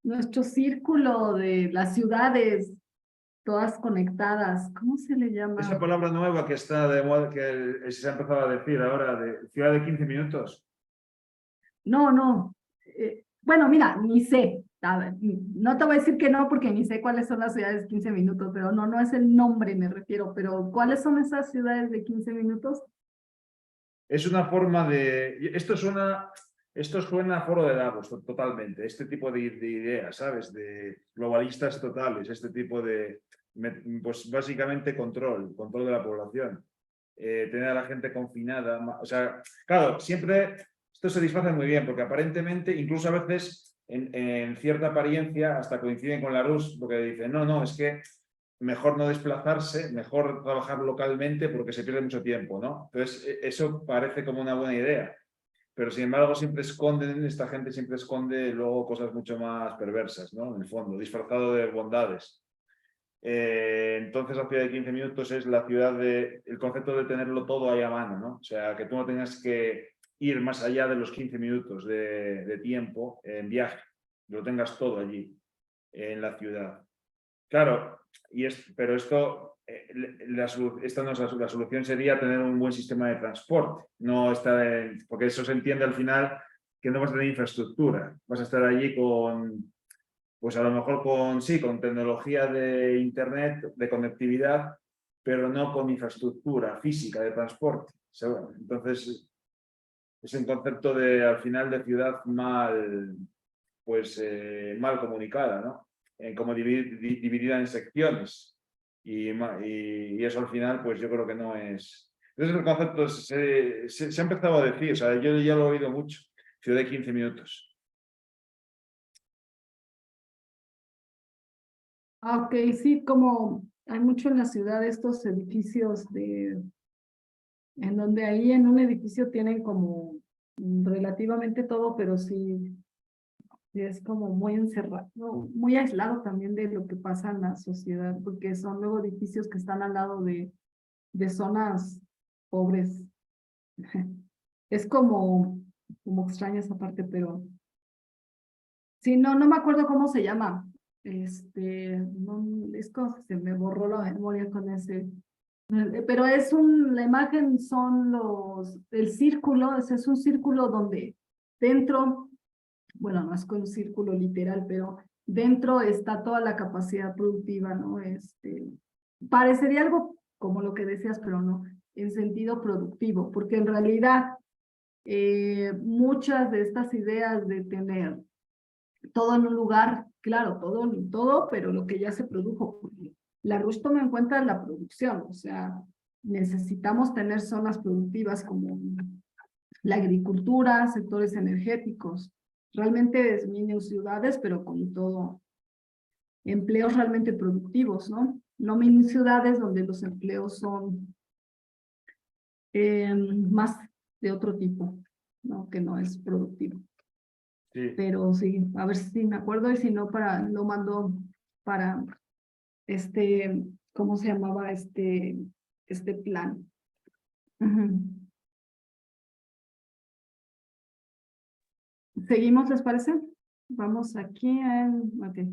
Nuestro círculo de las ciudades, todas conectadas, ¿cómo se le llama? Esa palabra nueva que está de moda, que se ha empezado a decir ahora, de ciudad de 15 minutos. No. Bueno, mira, ni sé. A ver, no te voy a decir que no, porque ni sé cuáles son las ciudades de 15 minutos, pero no es el nombre, me refiero. Pero, ¿cuáles son esas ciudades de 15 minutos? Es una forma de... Esto suena a foro de Davos, totalmente. Este tipo de ideas, ¿sabes? De globalistas totales, este tipo de... Pues básicamente control de la población. Tener a la gente confinada. O sea, claro, siempre esto se disfraza muy bien, porque aparentemente, incluso a veces, en cierta apariencia, hasta coinciden con la Rus, porque dicen, no, es que mejor no desplazarse, mejor trabajar localmente porque se pierde mucho tiempo, ¿no? Entonces, eso parece como una buena idea, pero sin embargo esta gente siempre esconde luego cosas mucho más perversas, ¿no? En el fondo, disfrazado de bondades. Entonces la ciudad de 15 minutos es el concepto de tenerlo todo ahí a mano, ¿no? O sea, que tú no tengas que ir más allá de los 15 minutos de tiempo en viaje, lo tengas todo allí, en la ciudad. Claro, pero esto, esta no es la solución, sería tener un buen sistema de transporte, no porque eso se entiende al final que no vas a tener infraestructura, vas a estar allí pues a lo mejor con tecnología de internet, de conectividad, pero no con infraestructura física de transporte. Entonces, es un concepto al final de ciudad mal comunicada, ¿no? Como dividida en secciones. Y eso al final, pues yo creo que no es... Entonces el concepto se ha empezado a decir, o sea, yo ya lo he oído mucho, ciudad de 15 minutos. Ok, sí, como hay mucho en la ciudad estos edificios en donde ahí en un edificio tienen como relativamente todo, pero sí es como muy encerrado, muy aislado también de lo que pasa en la sociedad, porque son luego edificios que están al lado de zonas pobres. Es como extraña esa parte, pero sí, no me acuerdo cómo se llama. Es como que se me borró la memoria con ese. Pero la imagen son el círculo, es un círculo donde dentro, bueno, no es con un círculo literal, pero dentro está toda la capacidad productiva, ¿no? Parecería algo como lo que decías, pero no, en sentido productivo, porque en realidad muchas de estas ideas de tener todo en un lugar, claro, todo, pero lo que ya se produjo, porque la RUSH toma en cuenta la producción, o sea, necesitamos tener zonas productivas como la agricultura, sectores energéticos, realmente mini ciudades, pero con todo, empleos realmente productivos, ¿no? No mini ciudades donde los empleos son más de otro tipo, ¿no? Que no es productivo. Sí. Pero sí, a ver si me acuerdo y si no, lo mando para ¿cómo se llamaba este plan? ¿Seguimos, les parece? Vamos aquí okay.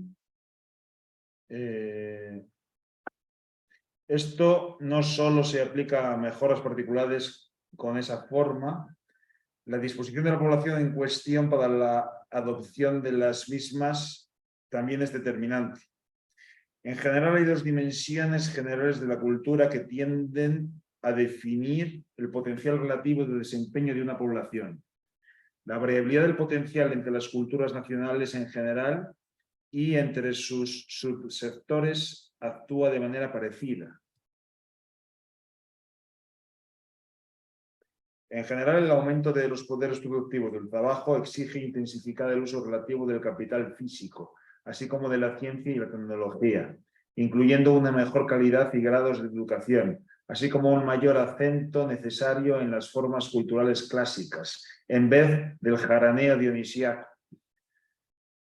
Esto no solo se aplica a mejoras particulares con esa forma, la disposición de la población en cuestión para la adopción de las mismas también es determinante. En general hay dos dimensiones generales de la cultura que tienden a definir el potencial relativo de desempeño de una población. La variabilidad del potencial entre las culturas nacionales en general y entre sus subsectores actúa de manera parecida. En general, el aumento de los poderes productivos del trabajo exige intensificar el uso relativo del capital físico, así como de la ciencia y la tecnología, incluyendo una mejor calidad y grados de educación, así como un mayor acento necesario en las formas culturales clásicas, en vez del jaraneo dionisíaco.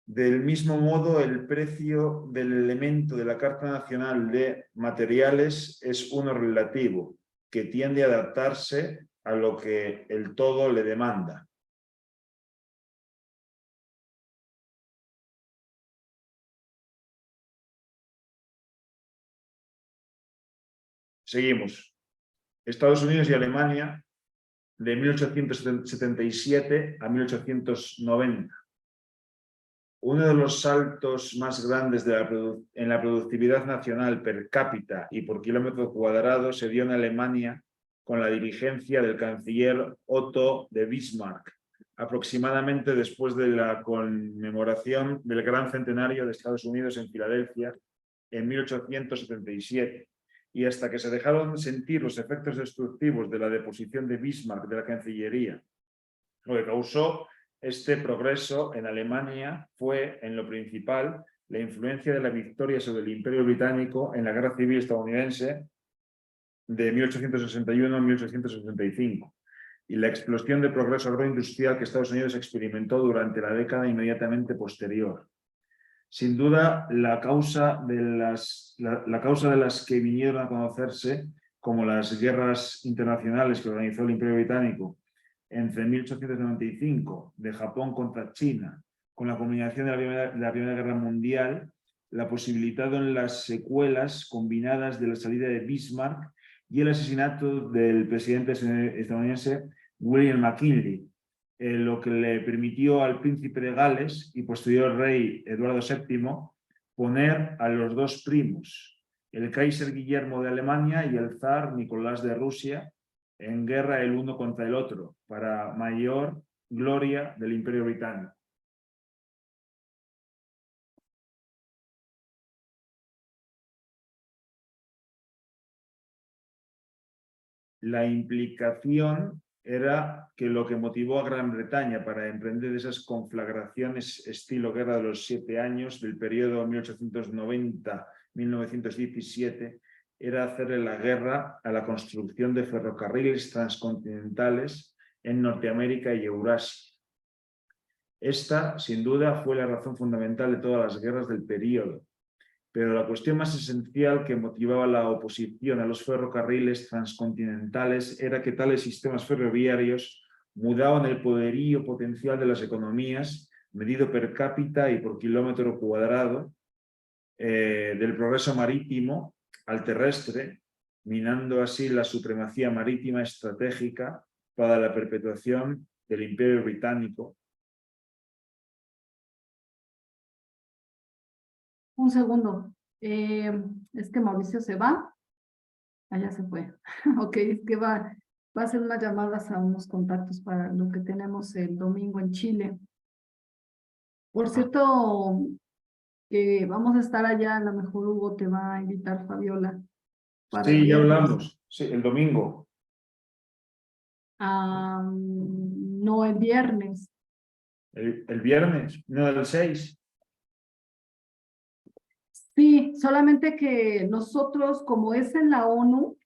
Del mismo modo, el precio del elemento de la Carta Nacional de Materiales es uno relativo, que tiende a adaptarse a lo que el todo le demanda. Seguimos. Estados Unidos y Alemania de 1877 a 1890. Uno de los saltos más grandes en la productividad nacional per cápita y por kilómetro cuadrado se dio en Alemania con la dirigencia del canciller Otto de Bismarck, aproximadamente después de la conmemoración del Gran Centenario de Estados Unidos en Filadelfia en 1877, y hasta que se dejaron sentir los efectos destructivos de la deposición de Bismarck de la Cancillería. Lo que causó este progreso en Alemania fue, en lo principal, la influencia de la victoria sobre el Imperio Británico en la Guerra Civil estadounidense de 1861 a 1865 y la explosión de progreso agroindustrial que Estados Unidos experimentó durante la década inmediatamente posterior. Sin duda, la causa de las que vinieron a conocerse como las guerras internacionales que organizó el Imperio Británico entre 1895 de Japón contra China, con la culminación de la Primera Guerra Mundial, la posibilidad en las secuelas combinadas de la salida de Bismarck y el asesinato del presidente estadounidense William McKinley, lo que le permitió al príncipe de Gales y posterior rey Eduardo VII poner a los dos primos, el Kaiser Guillermo de Alemania y el zar Nicolás de Rusia, en guerra el uno contra el otro, para mayor gloria del Imperio Británico. La implicación era que lo que motivó a Gran Bretaña para emprender esas conflagraciones estilo Guerra de los 7 años del periodo 1890-1917 era hacerle la guerra a la construcción de ferrocarriles transcontinentales en Norteamérica y Eurasia. Esta, sin duda, fue la razón fundamental de todas las guerras del periodo. Pero la cuestión más esencial que motivaba la oposición a los ferrocarriles transcontinentales era que tales sistemas ferroviarios mudaban el poderío potencial de las economías, medido per cápita y por kilómetro cuadrado, del progreso marítimo al terrestre, minando así la supremacía marítima estratégica para la perpetuación del Imperio Británico. Un segundo. Es que Mauricio se va. Allá se fue. Ok, es que va a hacer unas llamadas a unos contactos para lo que tenemos el domingo en Chile. Por cierto, que vamos a estar allá, a lo mejor Hugo te va a invitar, Fabiola. Sí, ya hablamos. Sí, el domingo. No, el viernes. El viernes, no el 6. Sí, solamente que nosotros, como es en la ONU,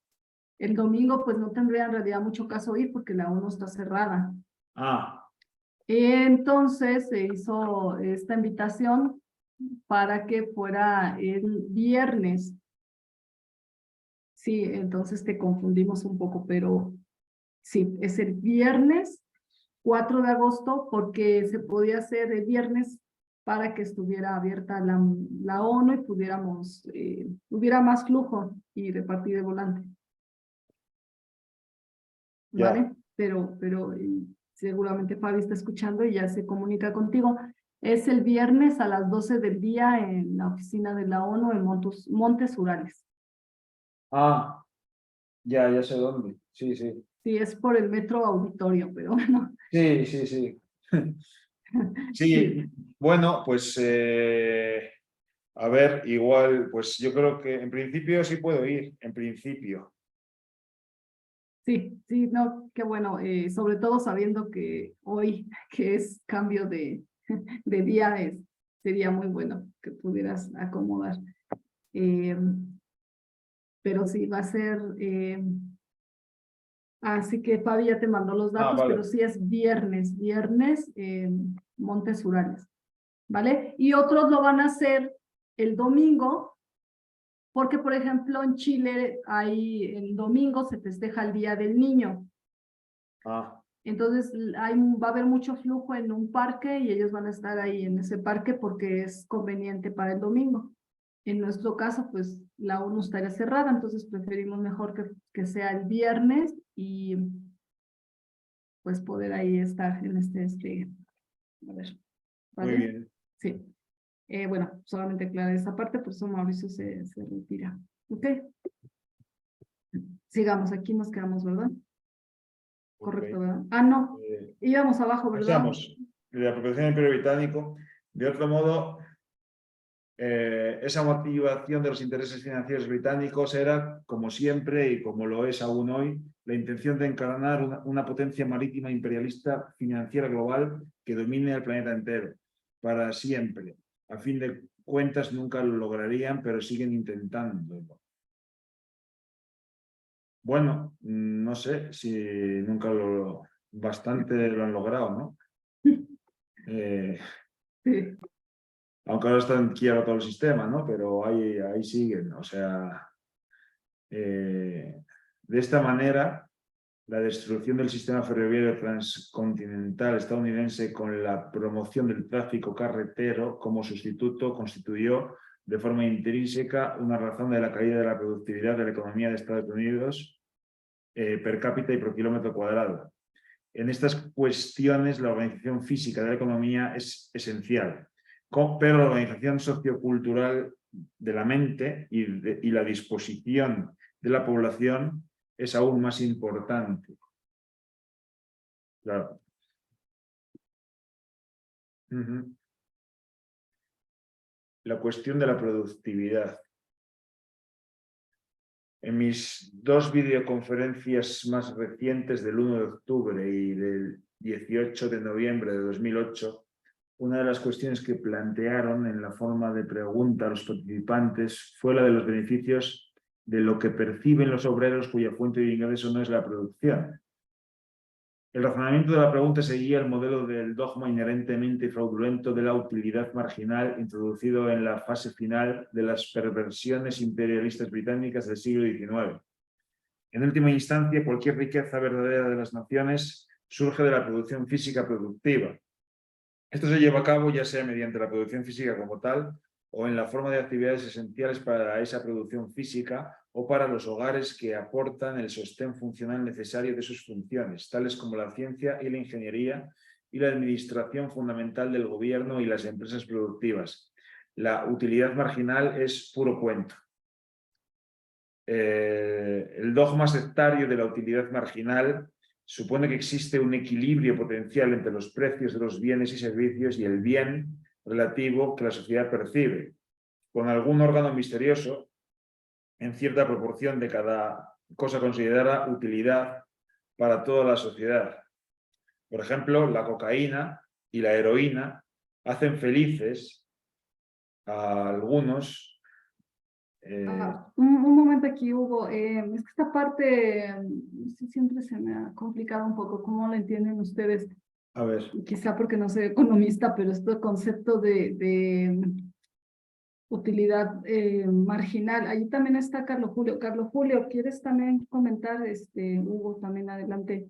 el domingo pues no tendría en realidad mucho caso ir porque la ONU está cerrada. Entonces se hizo esta invitación para que fuera el viernes. Sí, entonces te confundimos un poco, pero sí, es el viernes 4 de agosto porque se podía hacer el viernes para que estuviera abierta la ONU y pudiéramos, hubiera más flujo y repartir de volante. ¿Vale? Pero seguramente Fabi está escuchando y ya se comunica contigo. Es el viernes a las 12 del día en la oficina de la ONU en Montes Urales. Ya sé dónde. Sí. Sí, es por el Metro Auditorio, pero bueno. Sí. Sí, bueno, pues a ver, igual, pues yo creo que en principio sí puedo ir, en principio. Sí, sí, no, qué bueno, sobre todo sabiendo que hoy, que es cambio de día, sería muy bueno que pudieras acomodar. Pero sí, va a ser, así que Fabi ya te mandó los datos, vale. pero sí es viernes, Montes Urales, ¿vale? Y otros lo van a hacer el domingo, porque por ejemplo en Chile el domingo se festeja el Día del Niño. Entonces va a haber mucho flujo en un parque y ellos van a estar ahí en ese parque porque es conveniente para el domingo. En nuestro caso, pues la ONU estaría cerrada, entonces preferimos mejor que sea el viernes y pues poder ahí estar en este despliegue. A ver, ¿vale? Muy bien. Sí. Bueno, solamente aclarar esa parte, por eso Mauricio se retira. ¿Ok? Sigamos, aquí nos quedamos, ¿verdad? Correcto, ¿verdad? Ah, no, íbamos abajo, ¿verdad? Pasamos de la apropiación del Imperio Británico. De otro modo, esa motivación de los intereses financieros británicos era, como siempre y como lo es aún hoy, la intención de encarnar una potencia marítima imperialista financiera global que domine el planeta entero, para siempre. A fin de cuentas nunca lo lograrían, pero siguen intentándolo. Bueno, no sé si nunca bastante lo han logrado, ¿no? Sí. Aunque ahora están quiebra todo el sistema, ¿no? Pero ahí siguen, o sea, de esta manera, la destrucción del sistema ferroviario transcontinental estadounidense con la promoción del tráfico carretero como sustituto constituyó de forma intrínseca una razón de la caída de la productividad de la economía de Estados Unidos per cápita y por kilómetro cuadrado. En estas cuestiones, la organización física de la economía es esencial, pero la organización sociocultural de la mente y la disposición de la población es aún más importante. Claro. La cuestión de la productividad. En mis dos videoconferencias más recientes del 1 de octubre y del 18 de noviembre de 2008, una de las cuestiones que plantearon en la forma de pregunta a los participantes fue la de los beneficios de lo que perciben los obreros cuya fuente de ingreso no es la producción. El razonamiento de la pregunta seguía el modelo del dogma inherentemente fraudulento de la utilidad marginal introducido en la fase final de las perversiones imperialistas británicas del siglo XIX. En última instancia, cualquier riqueza verdadera de las naciones surge de la producción física productiva. Esto se lleva a cabo ya sea mediante la producción física como tal o en la forma de actividades esenciales para esa producción física o para los hogares que aportan el sostén funcional necesario de sus funciones, tales como la ciencia y la ingeniería y la administración fundamental del gobierno y las empresas productivas. La utilidad marginal es puro cuento. El dogma sectario de la utilidad marginal supone que existe un equilibrio potencial entre los precios de los bienes y servicios y el bien relativo que la sociedad percibe, con algún órgano misterioso en cierta proporción de cada cosa considerada utilidad para toda la sociedad. Por ejemplo, la cocaína y la heroína hacen felices a algunos. Un momento aquí, Hugo. Es que esta parte siempre se me ha complicado un poco. ¿Cómo lo entienden ustedes? A ver. Quizá porque no soy economista, pero este concepto de utilidad marginal. Allí también está Carlos Julio. Carlos Julio, ¿quieres también comentar, Hugo, también adelante,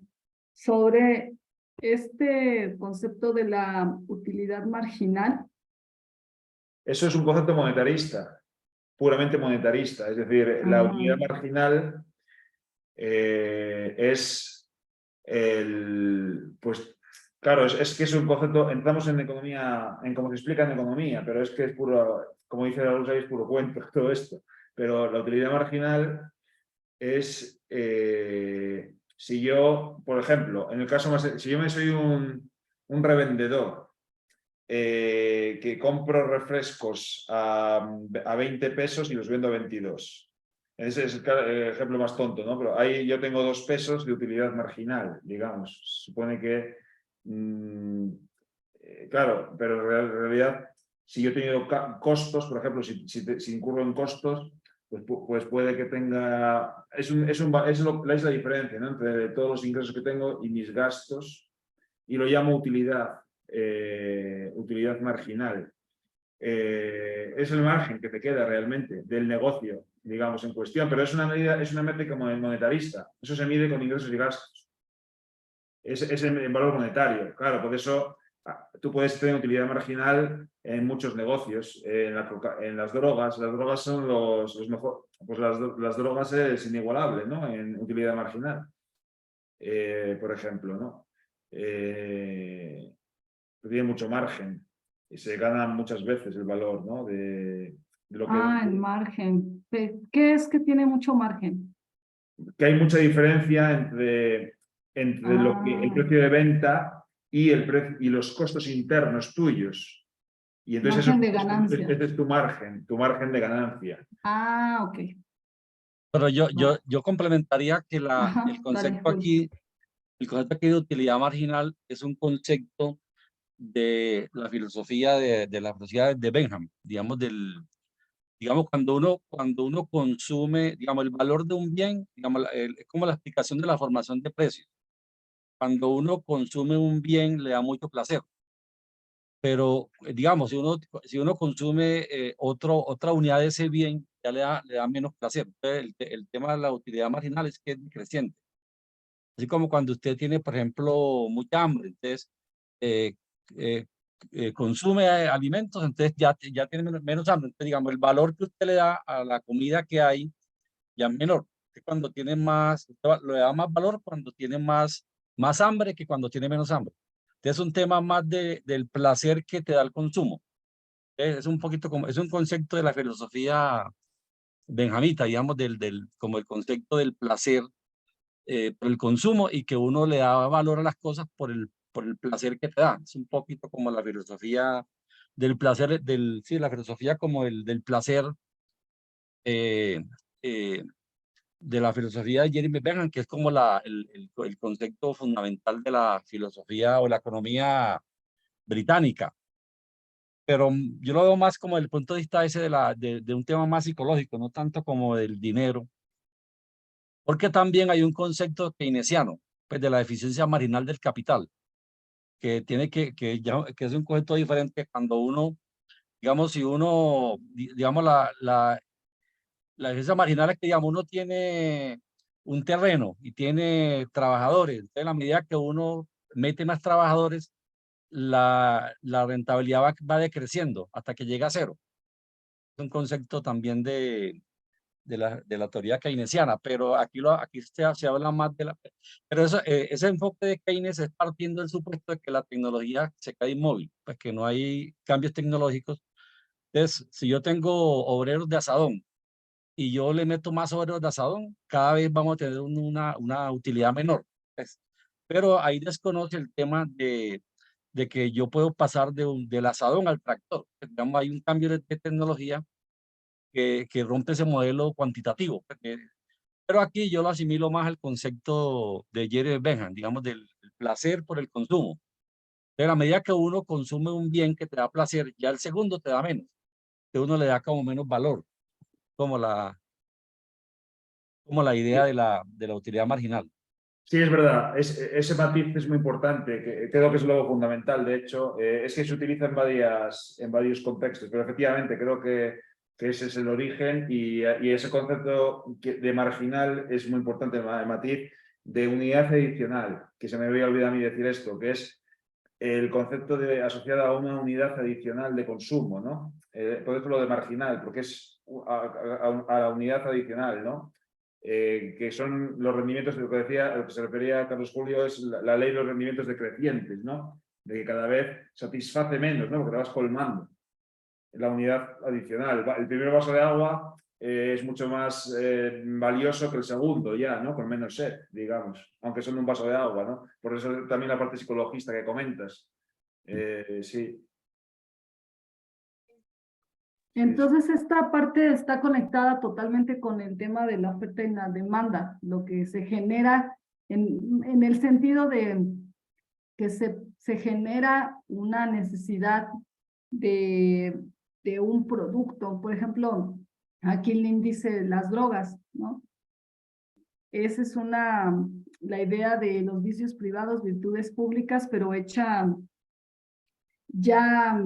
sobre este concepto de la utilidad marginal? Eso es un concepto monetarista, puramente monetarista. Es decir, la utilidad marginal es pues claro, es que es un concepto, entramos en economía, en cómo se explica en economía, pero es que es puro, como dice la Rosa, es puro cuento todo esto. Pero la utilidad marginal es si yo, por ejemplo, en el caso más, si yo me soy un revendedor que compro refrescos a 20 pesos y los vendo a 22. Ese es el ejemplo más tonto, ¿no? Pero ahí yo tengo 2 pesos de utilidad marginal, digamos. Supone que, claro, pero en realidad, si yo he tenido costos, por ejemplo, si incurro en costos, pues puede que tenga... Es la diferencia, ¿no? Entre todos los ingresos que tengo y mis gastos, y lo llamo utilidad marginal. Es el margen que te queda realmente del negocio, digamos, en cuestión, pero es una métrica monetarista. Eso se mide con ingresos y gastos. Es el valor monetario. Claro, por eso tú puedes tener utilidad marginal en muchos negocios. En las drogas son los mejores. Pues las drogas es inigualable, ¿no? En utilidad marginal, por ejemplo, ¿no? Tiene mucho margen y se gana muchas veces el valor, ¿no? De lo que... El margen. ¿Qué es que tiene mucho margen? Que hay mucha diferencia entre lo que, el precio de venta y los costos internos tuyos. Y entonces Margen de ganancia. ese es tu margen de ganancia. Ok. Pero yo complementaría que Ajá, el dale, concepto Julio. aquí, de utilidad marginal es un concepto de la filosofía de la filosofía de Benham, digamos, cuando uno consume, digamos, el valor de un bien, digamos, es como la explicación de la formación de precios. Cuando uno consume un bien, le da mucho placer. Pero, digamos, si uno consume otra unidad de ese bien, ya le da menos placer. Entonces, el tema de la utilidad marginal es que es decreciente. Así como cuando usted tiene, por ejemplo, mucha hambre, entonces eh, eh, consume alimentos, entonces ya tiene menos hambre. Entonces, digamos, el valor que usted le da a la comida que hay ya es menor. Cuando tiene más, le da más valor cuando tiene más hambre que cuando tiene menos hambre. Entonces, es un tema más del placer que te da el consumo. Es un poquito como, es un concepto de la filosofía benjamita, digamos, como el concepto del placer por el consumo y que uno le da valor a las cosas por el placer que te da. Es un poquito como la filosofía del placer, sí, la filosofía como del placer eh, eh, de la filosofía de Jeremy Bentham, que es como el concepto fundamental de la filosofía o la economía británica. Pero yo lo veo más como el punto de vista ese de un tema más psicológico, no tanto como del dinero, porque también hay un concepto keynesiano, pues de la eficiencia marginal del capital, que tiene que es un concepto diferente cuando uno, digamos, si uno, digamos, la eficiencia marginal es que, digamos, uno tiene un terreno y tiene trabajadores, entonces, en la medida que uno mete más trabajadores, la rentabilidad va decreciendo hasta que llega a cero. Es un concepto también de la teoría keynesiana, pero aquí se habla más pero ese enfoque de Keynes es partiendo del supuesto de que la tecnología se queda inmóvil, pues que no hay cambios tecnológicos. Entonces, si yo tengo obreros de asadón y yo le meto más obreros de asadón, cada vez vamos a tener una utilidad menor. Pues. Pero ahí desconoce el tema de que yo puedo pasar del asadón al tractor. Digamos, hay un cambio de tecnología que rompe ese modelo cuantitativo. Pero aquí yo lo asimilo más al concepto de Jeremy Bentham, digamos, del placer por el consumo. De la medida que uno consume un bien que te da placer, ya el segundo te da menos, que uno le da como menos valor, como la idea de la utilidad marginal. Sí, es verdad. Ese matiz es muy importante, que creo que es lo fundamental. De hecho, es que se utiliza en varios contextos, pero efectivamente creo que ese es el origen y ese concepto de marginal es muy importante, el matiz de unidad adicional, que se me había olvidado a mí decir esto, que es el concepto asociado a una unidad adicional de consumo, ¿no? Por eso lo de marginal, porque es a la unidad adicional, ¿no? Que son los rendimientos, lo que decía, a lo que se refería Carlos Julio, es la ley de los rendimientos decrecientes, ¿no? De que cada vez satisface menos, ¿no? Porque te vas colmando la unidad adicional. El primer vaso de agua es mucho más valioso que el segundo ya, ¿no? Con menos sed, digamos, aunque son un vaso de agua, ¿no? Por eso también la parte psicologista que comentas. Sí. Entonces, esta parte está conectada totalmente con el tema de la oferta y la demanda, lo que se genera en el sentido de que se genera una necesidad de un producto. Por ejemplo, aquí el índice de las drogas, ¿no? Esa es la idea de los vicios privados, virtudes públicas, pero hecha ya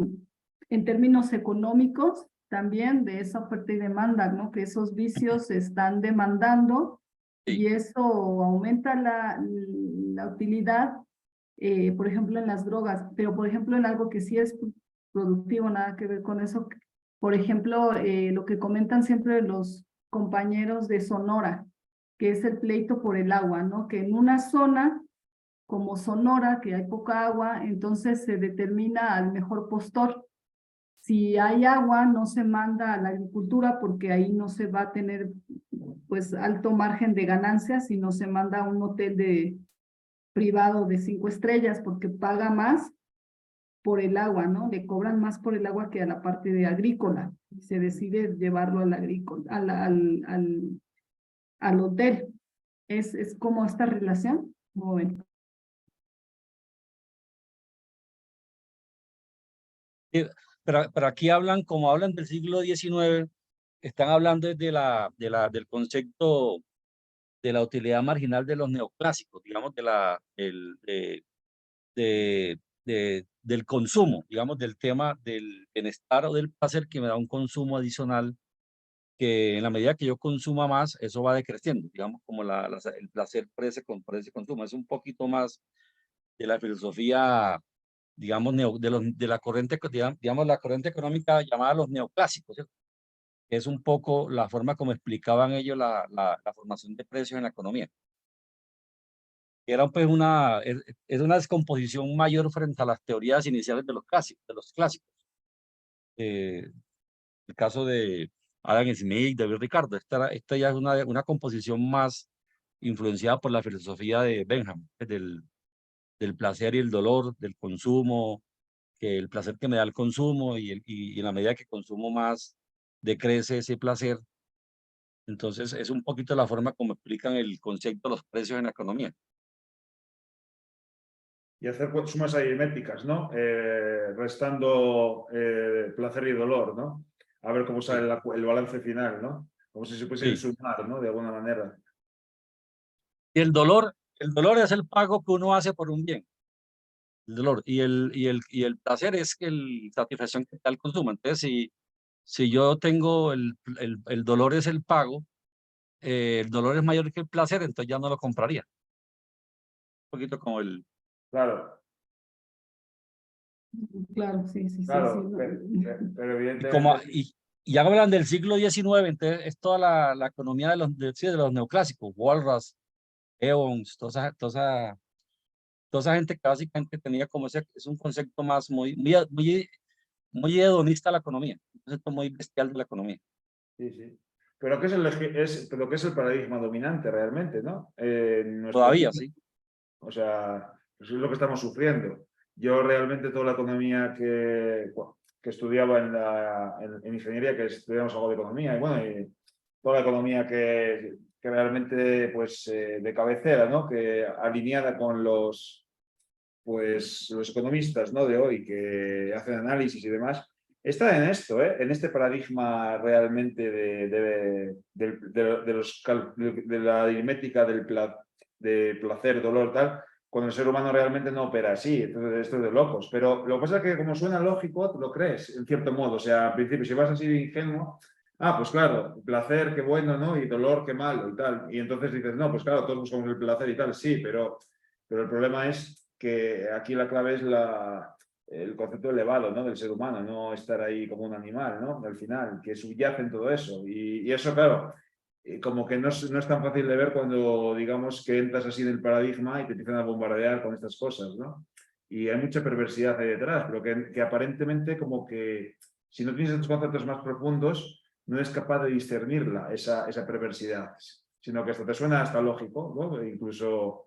en términos económicos también de esa oferta y demanda, ¿no? Que esos vicios se están demandando y eso aumenta la utilidad, por ejemplo, en las drogas, pero por ejemplo en algo que sí es productivo, nada que ver con eso. Por ejemplo, lo que comentan siempre los compañeros de Sonora, que es el pleito por el agua, ¿no? Que en una zona como Sonora, que hay poca agua, entonces se determina al mejor postor. Si hay agua, no se manda a la agricultura porque ahí no se va a tener pues alto margen de ganancias, sino se manda a un hotel privado de 5 estrellas porque paga más por el agua, ¿no? Le cobran más por el agua que a la parte de agrícola. Se decide llevarlo al agrícola, al hotel. Es como esta relación. ¿Cómo ven? Pero aquí hablan, como hablan del siglo XIX, están hablando del concepto de la utilidad marginal de los neoclásicos, digamos, del consumo, digamos, del tema del bienestar o del placer que me da un consumo adicional, que en la medida que yo consuma más, eso va decreciendo, digamos, como el placer por ese consumo. Es un poquito más de la filosofía, digamos, de la corriente, digamos, la corriente económica llamada los neoclásicos, ¿cierto? Es un poco la forma como explicaban ellos la formación de precios en la economía. Era pues es una descomposición mayor frente a las teorías iniciales de los clásicos. El caso de Adam Smith, David Ricardo, esta ya es una composición más influenciada por la filosofía de Benjamin, del placer y el dolor, del consumo, que el placer que me da el consumo y en la medida que consumo más, decrece ese placer. Entonces, es un poquito la forma como explican el concepto de los precios en la economía. Y hacer sumas aritméticas, ¿no? Restando placer y dolor, ¿no? A ver cómo sale el balance final, ¿no? Como si se pudiesen sumar, ¿no? De alguna manera. Y el dolor es el pago que uno hace por un bien. El dolor. Y el placer es la satisfacción que da el consumo. Entonces, si yo tengo el dolor es el pago, el dolor es mayor que el placer, entonces ya no lo compraría. Un poquito como el... Claro. Claro, sí. Claro, Sí. pero evidentemente... Y hablan del siglo XIX, entonces es toda la economía de los neoclásicos, Walras, Evans, toda esa gente que básicamente tenía como es un concepto más muy hedonista de la economía, un concepto muy bestial de la economía. Sí. Pero ¿qué es el paradigma dominante realmente, ¿no? Todavía, sí. O sea, eso es lo que estamos sufriendo. Yo realmente toda la economía que estudiaba en ingeniería, que estudiamos algo de economía, y bueno, y toda la economía que realmente, pues, de cabecera, ¿no? Que alineada con los economistas, ¿no? De hoy, que hacen análisis y demás, está en esto, en este paradigma realmente de la aritmética de placer, dolor, tal, cuando el ser humano realmente no opera así. Entonces, esto es de locos. Pero lo que pasa es que como suena lógico, te lo crees, en cierto modo. O sea, al principio, si vas así de ingenuo, pues claro, placer, qué bueno, ¿no? Y dolor, qué malo y tal. Y entonces dices, no, pues claro, todos buscamos el placer y tal, sí, pero el problema es que aquí la clave es el concepto elevado, ¿no? Del ser humano, no estar ahí como un animal, ¿no? Al final, que subyace en todo eso. Y eso, claro, como que no es tan fácil de ver cuando, digamos, que entras así en el paradigma y te empiezan a bombardear con estas cosas, ¿no? Y hay mucha perversidad ahí detrás, pero que aparentemente como que si no tienes estos conceptos más profundos, no es capaz de discernirla, esa perversidad, sino que hasta te suena hasta lógico, ¿no? E incluso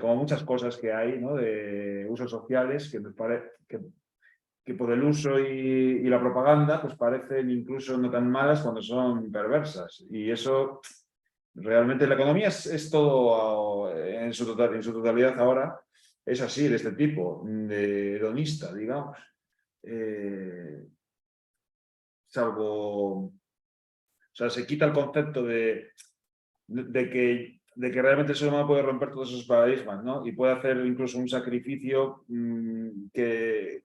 como muchas cosas que hay, ¿no? De usos sociales que que por el uso y la propaganda pues parecen incluso no tan malas cuando son perversas. Y eso realmente la economía es todo en su totalidad ahora, es así, de este tipo, de hedonista, digamos. Salvo, o sea, se quita el concepto de que realmente el ser humano puede romper todos esos paradigmas, ¿no? Y puede hacer incluso un sacrificio que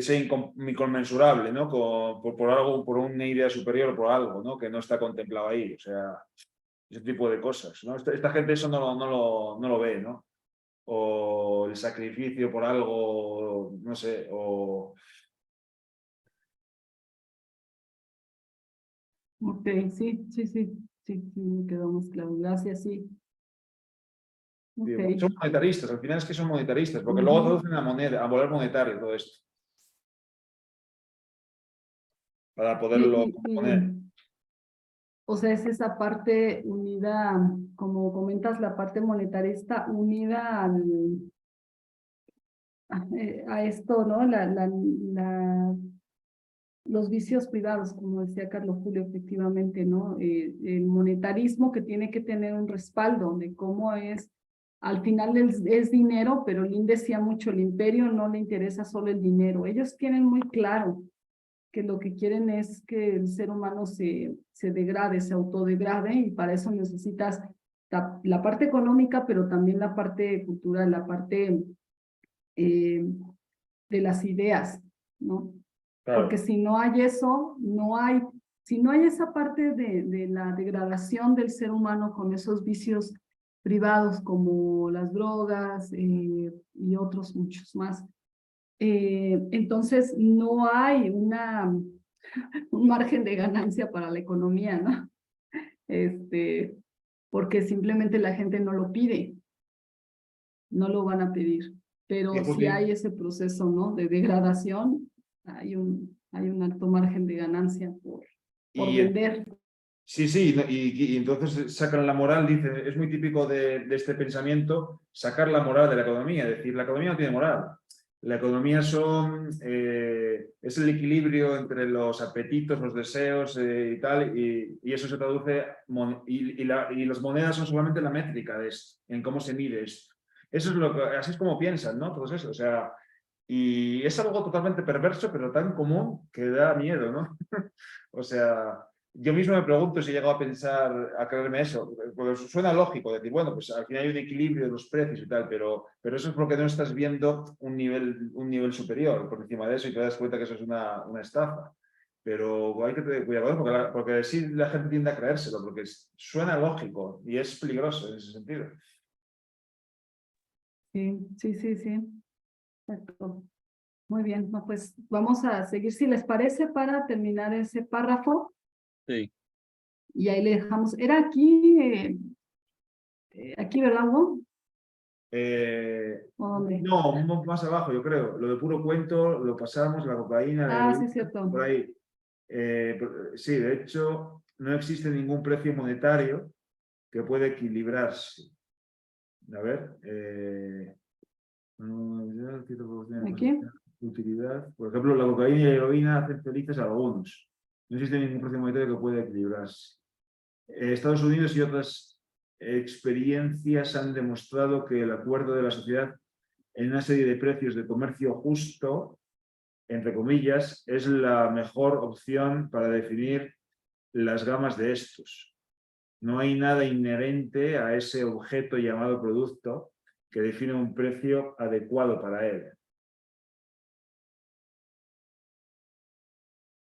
sea inconmensurable, ¿no? Por algo, por una idea superior, por algo, ¿no? Que no está contemplado ahí, o sea, ese tipo de cosas, ¿no? Esta gente eso no lo ve, ¿no? O el sacrificio por algo, no sé, o... Ok, sí, me quedó más claro. Gracias, sí. Ok. Son monetaristas, al final es que son monetaristas, porque luego traducen a moneda, a valor monetario todo esto. Para poderlo poner. O sea, es esa parte unida, como comentas, la parte monetarista unida a esto, ¿no? Los vicios privados, como decía Carlos Julio, efectivamente, ¿no? El monetarismo que tiene que tener un respaldo de cómo es, al final es dinero, pero Lin decía mucho, el imperio no le interesa solo el dinero. Ellos tienen muy claro que lo que quieren es que el ser humano se degrade, se autodegrade, y para eso necesitas la parte económica, pero también la parte cultural, la parte de las ideas, ¿no? Claro. Porque si no hay eso, si no hay esa parte de la degradación del ser humano con esos vicios privados como las drogas y otros muchos más, entonces no hay un margen de ganancia para la economía, ¿no? Porque simplemente la gente no lo pide, no lo van a pedir. Pero si hay ese proceso, ¿no? De degradación, hay un alto margen de ganancia por vender. Sí, y entonces sacan la moral, dice, es muy típico de este pensamiento, sacar la moral de la economía, es decir, la economía no tiene moral. La economía es el equilibrio entre los apetitos, los deseos y tal, y eso se traduce, y las monedas son solamente la métrica de esto, en cómo se mide esto. Eso es así es como piensan, ¿no? Todos eso, o sea, y es algo totalmente perverso, pero tan común que da miedo, ¿no? O sea, yo mismo me pregunto si he llegado a pensar, a creerme eso, porque suena lógico decir, bueno, pues al final hay un equilibrio de los precios y tal, pero eso es porque no estás viendo un nivel superior por encima de eso y te das cuenta que eso es una estafa. Pero hay que tener cuidado porque sí la gente tiende a creérselo, porque suena lógico y es peligroso en ese sentido. Sí. Perfecto. Muy bien, no, pues vamos a seguir, si les parece, para terminar ese párrafo. Sí. Y ahí le dejamos. Era aquí, ¿verdad, Hugo? ¿O dónde? No, más abajo, yo creo. Lo de puro cuento, lo pasamos, la cocaína, la Sí, heroína, cierto. por ahí. Sí, de hecho, no existe ningún precio monetario que pueda equilibrarse. A ver. ¿Aquí? Utilidad. Por ejemplo, la cocaína y la heroína hacen felices a algunos. No existe ningún precio monetario que pueda equilibrarse. Estados Unidos y otras experiencias han demostrado que el acuerdo de la sociedad en una serie de precios de comercio justo, entre comillas, es la mejor opción para definir las gamas de estos. No hay nada inherente a ese objeto llamado producto que define un precio adecuado para él.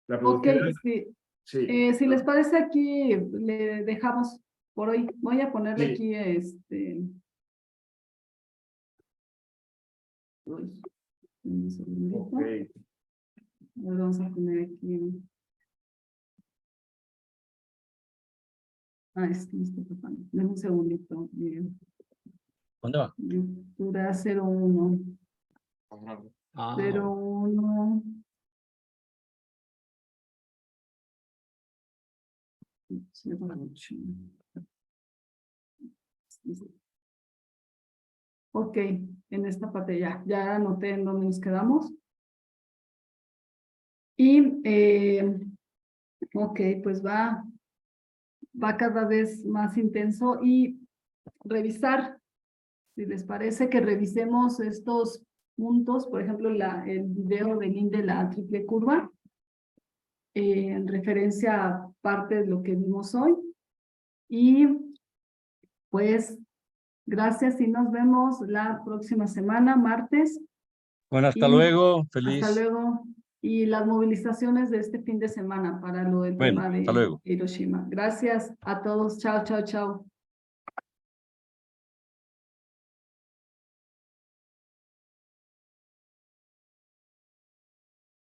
La productividad, sí. sí. Si les parece, aquí le dejamos por hoy. Voy a ponerle Sí. aquí Uy, un segundito. Okay. Vamos a poner aquí. Esto está pasando. Dame un segundito. ¿Dónde va? Lectura 01. Ah, 01. Ok, en esta parte ya anoté en dónde nos quedamos. Y, ok, pues va cada vez más intenso y revisar, si les parece que revisemos estos puntos, por ejemplo, el video de Lynn de la triple curva, en referencia a parte de lo que vimos hoy. Y pues, gracias y nos vemos la próxima semana, martes. Bueno, hasta Y luego. hasta Feliz. luego. Y las movilizaciones de este fin de semana para lo del Bueno, tema hasta de luego. Hiroshima. Gracias a todos. Chao, chao, chao.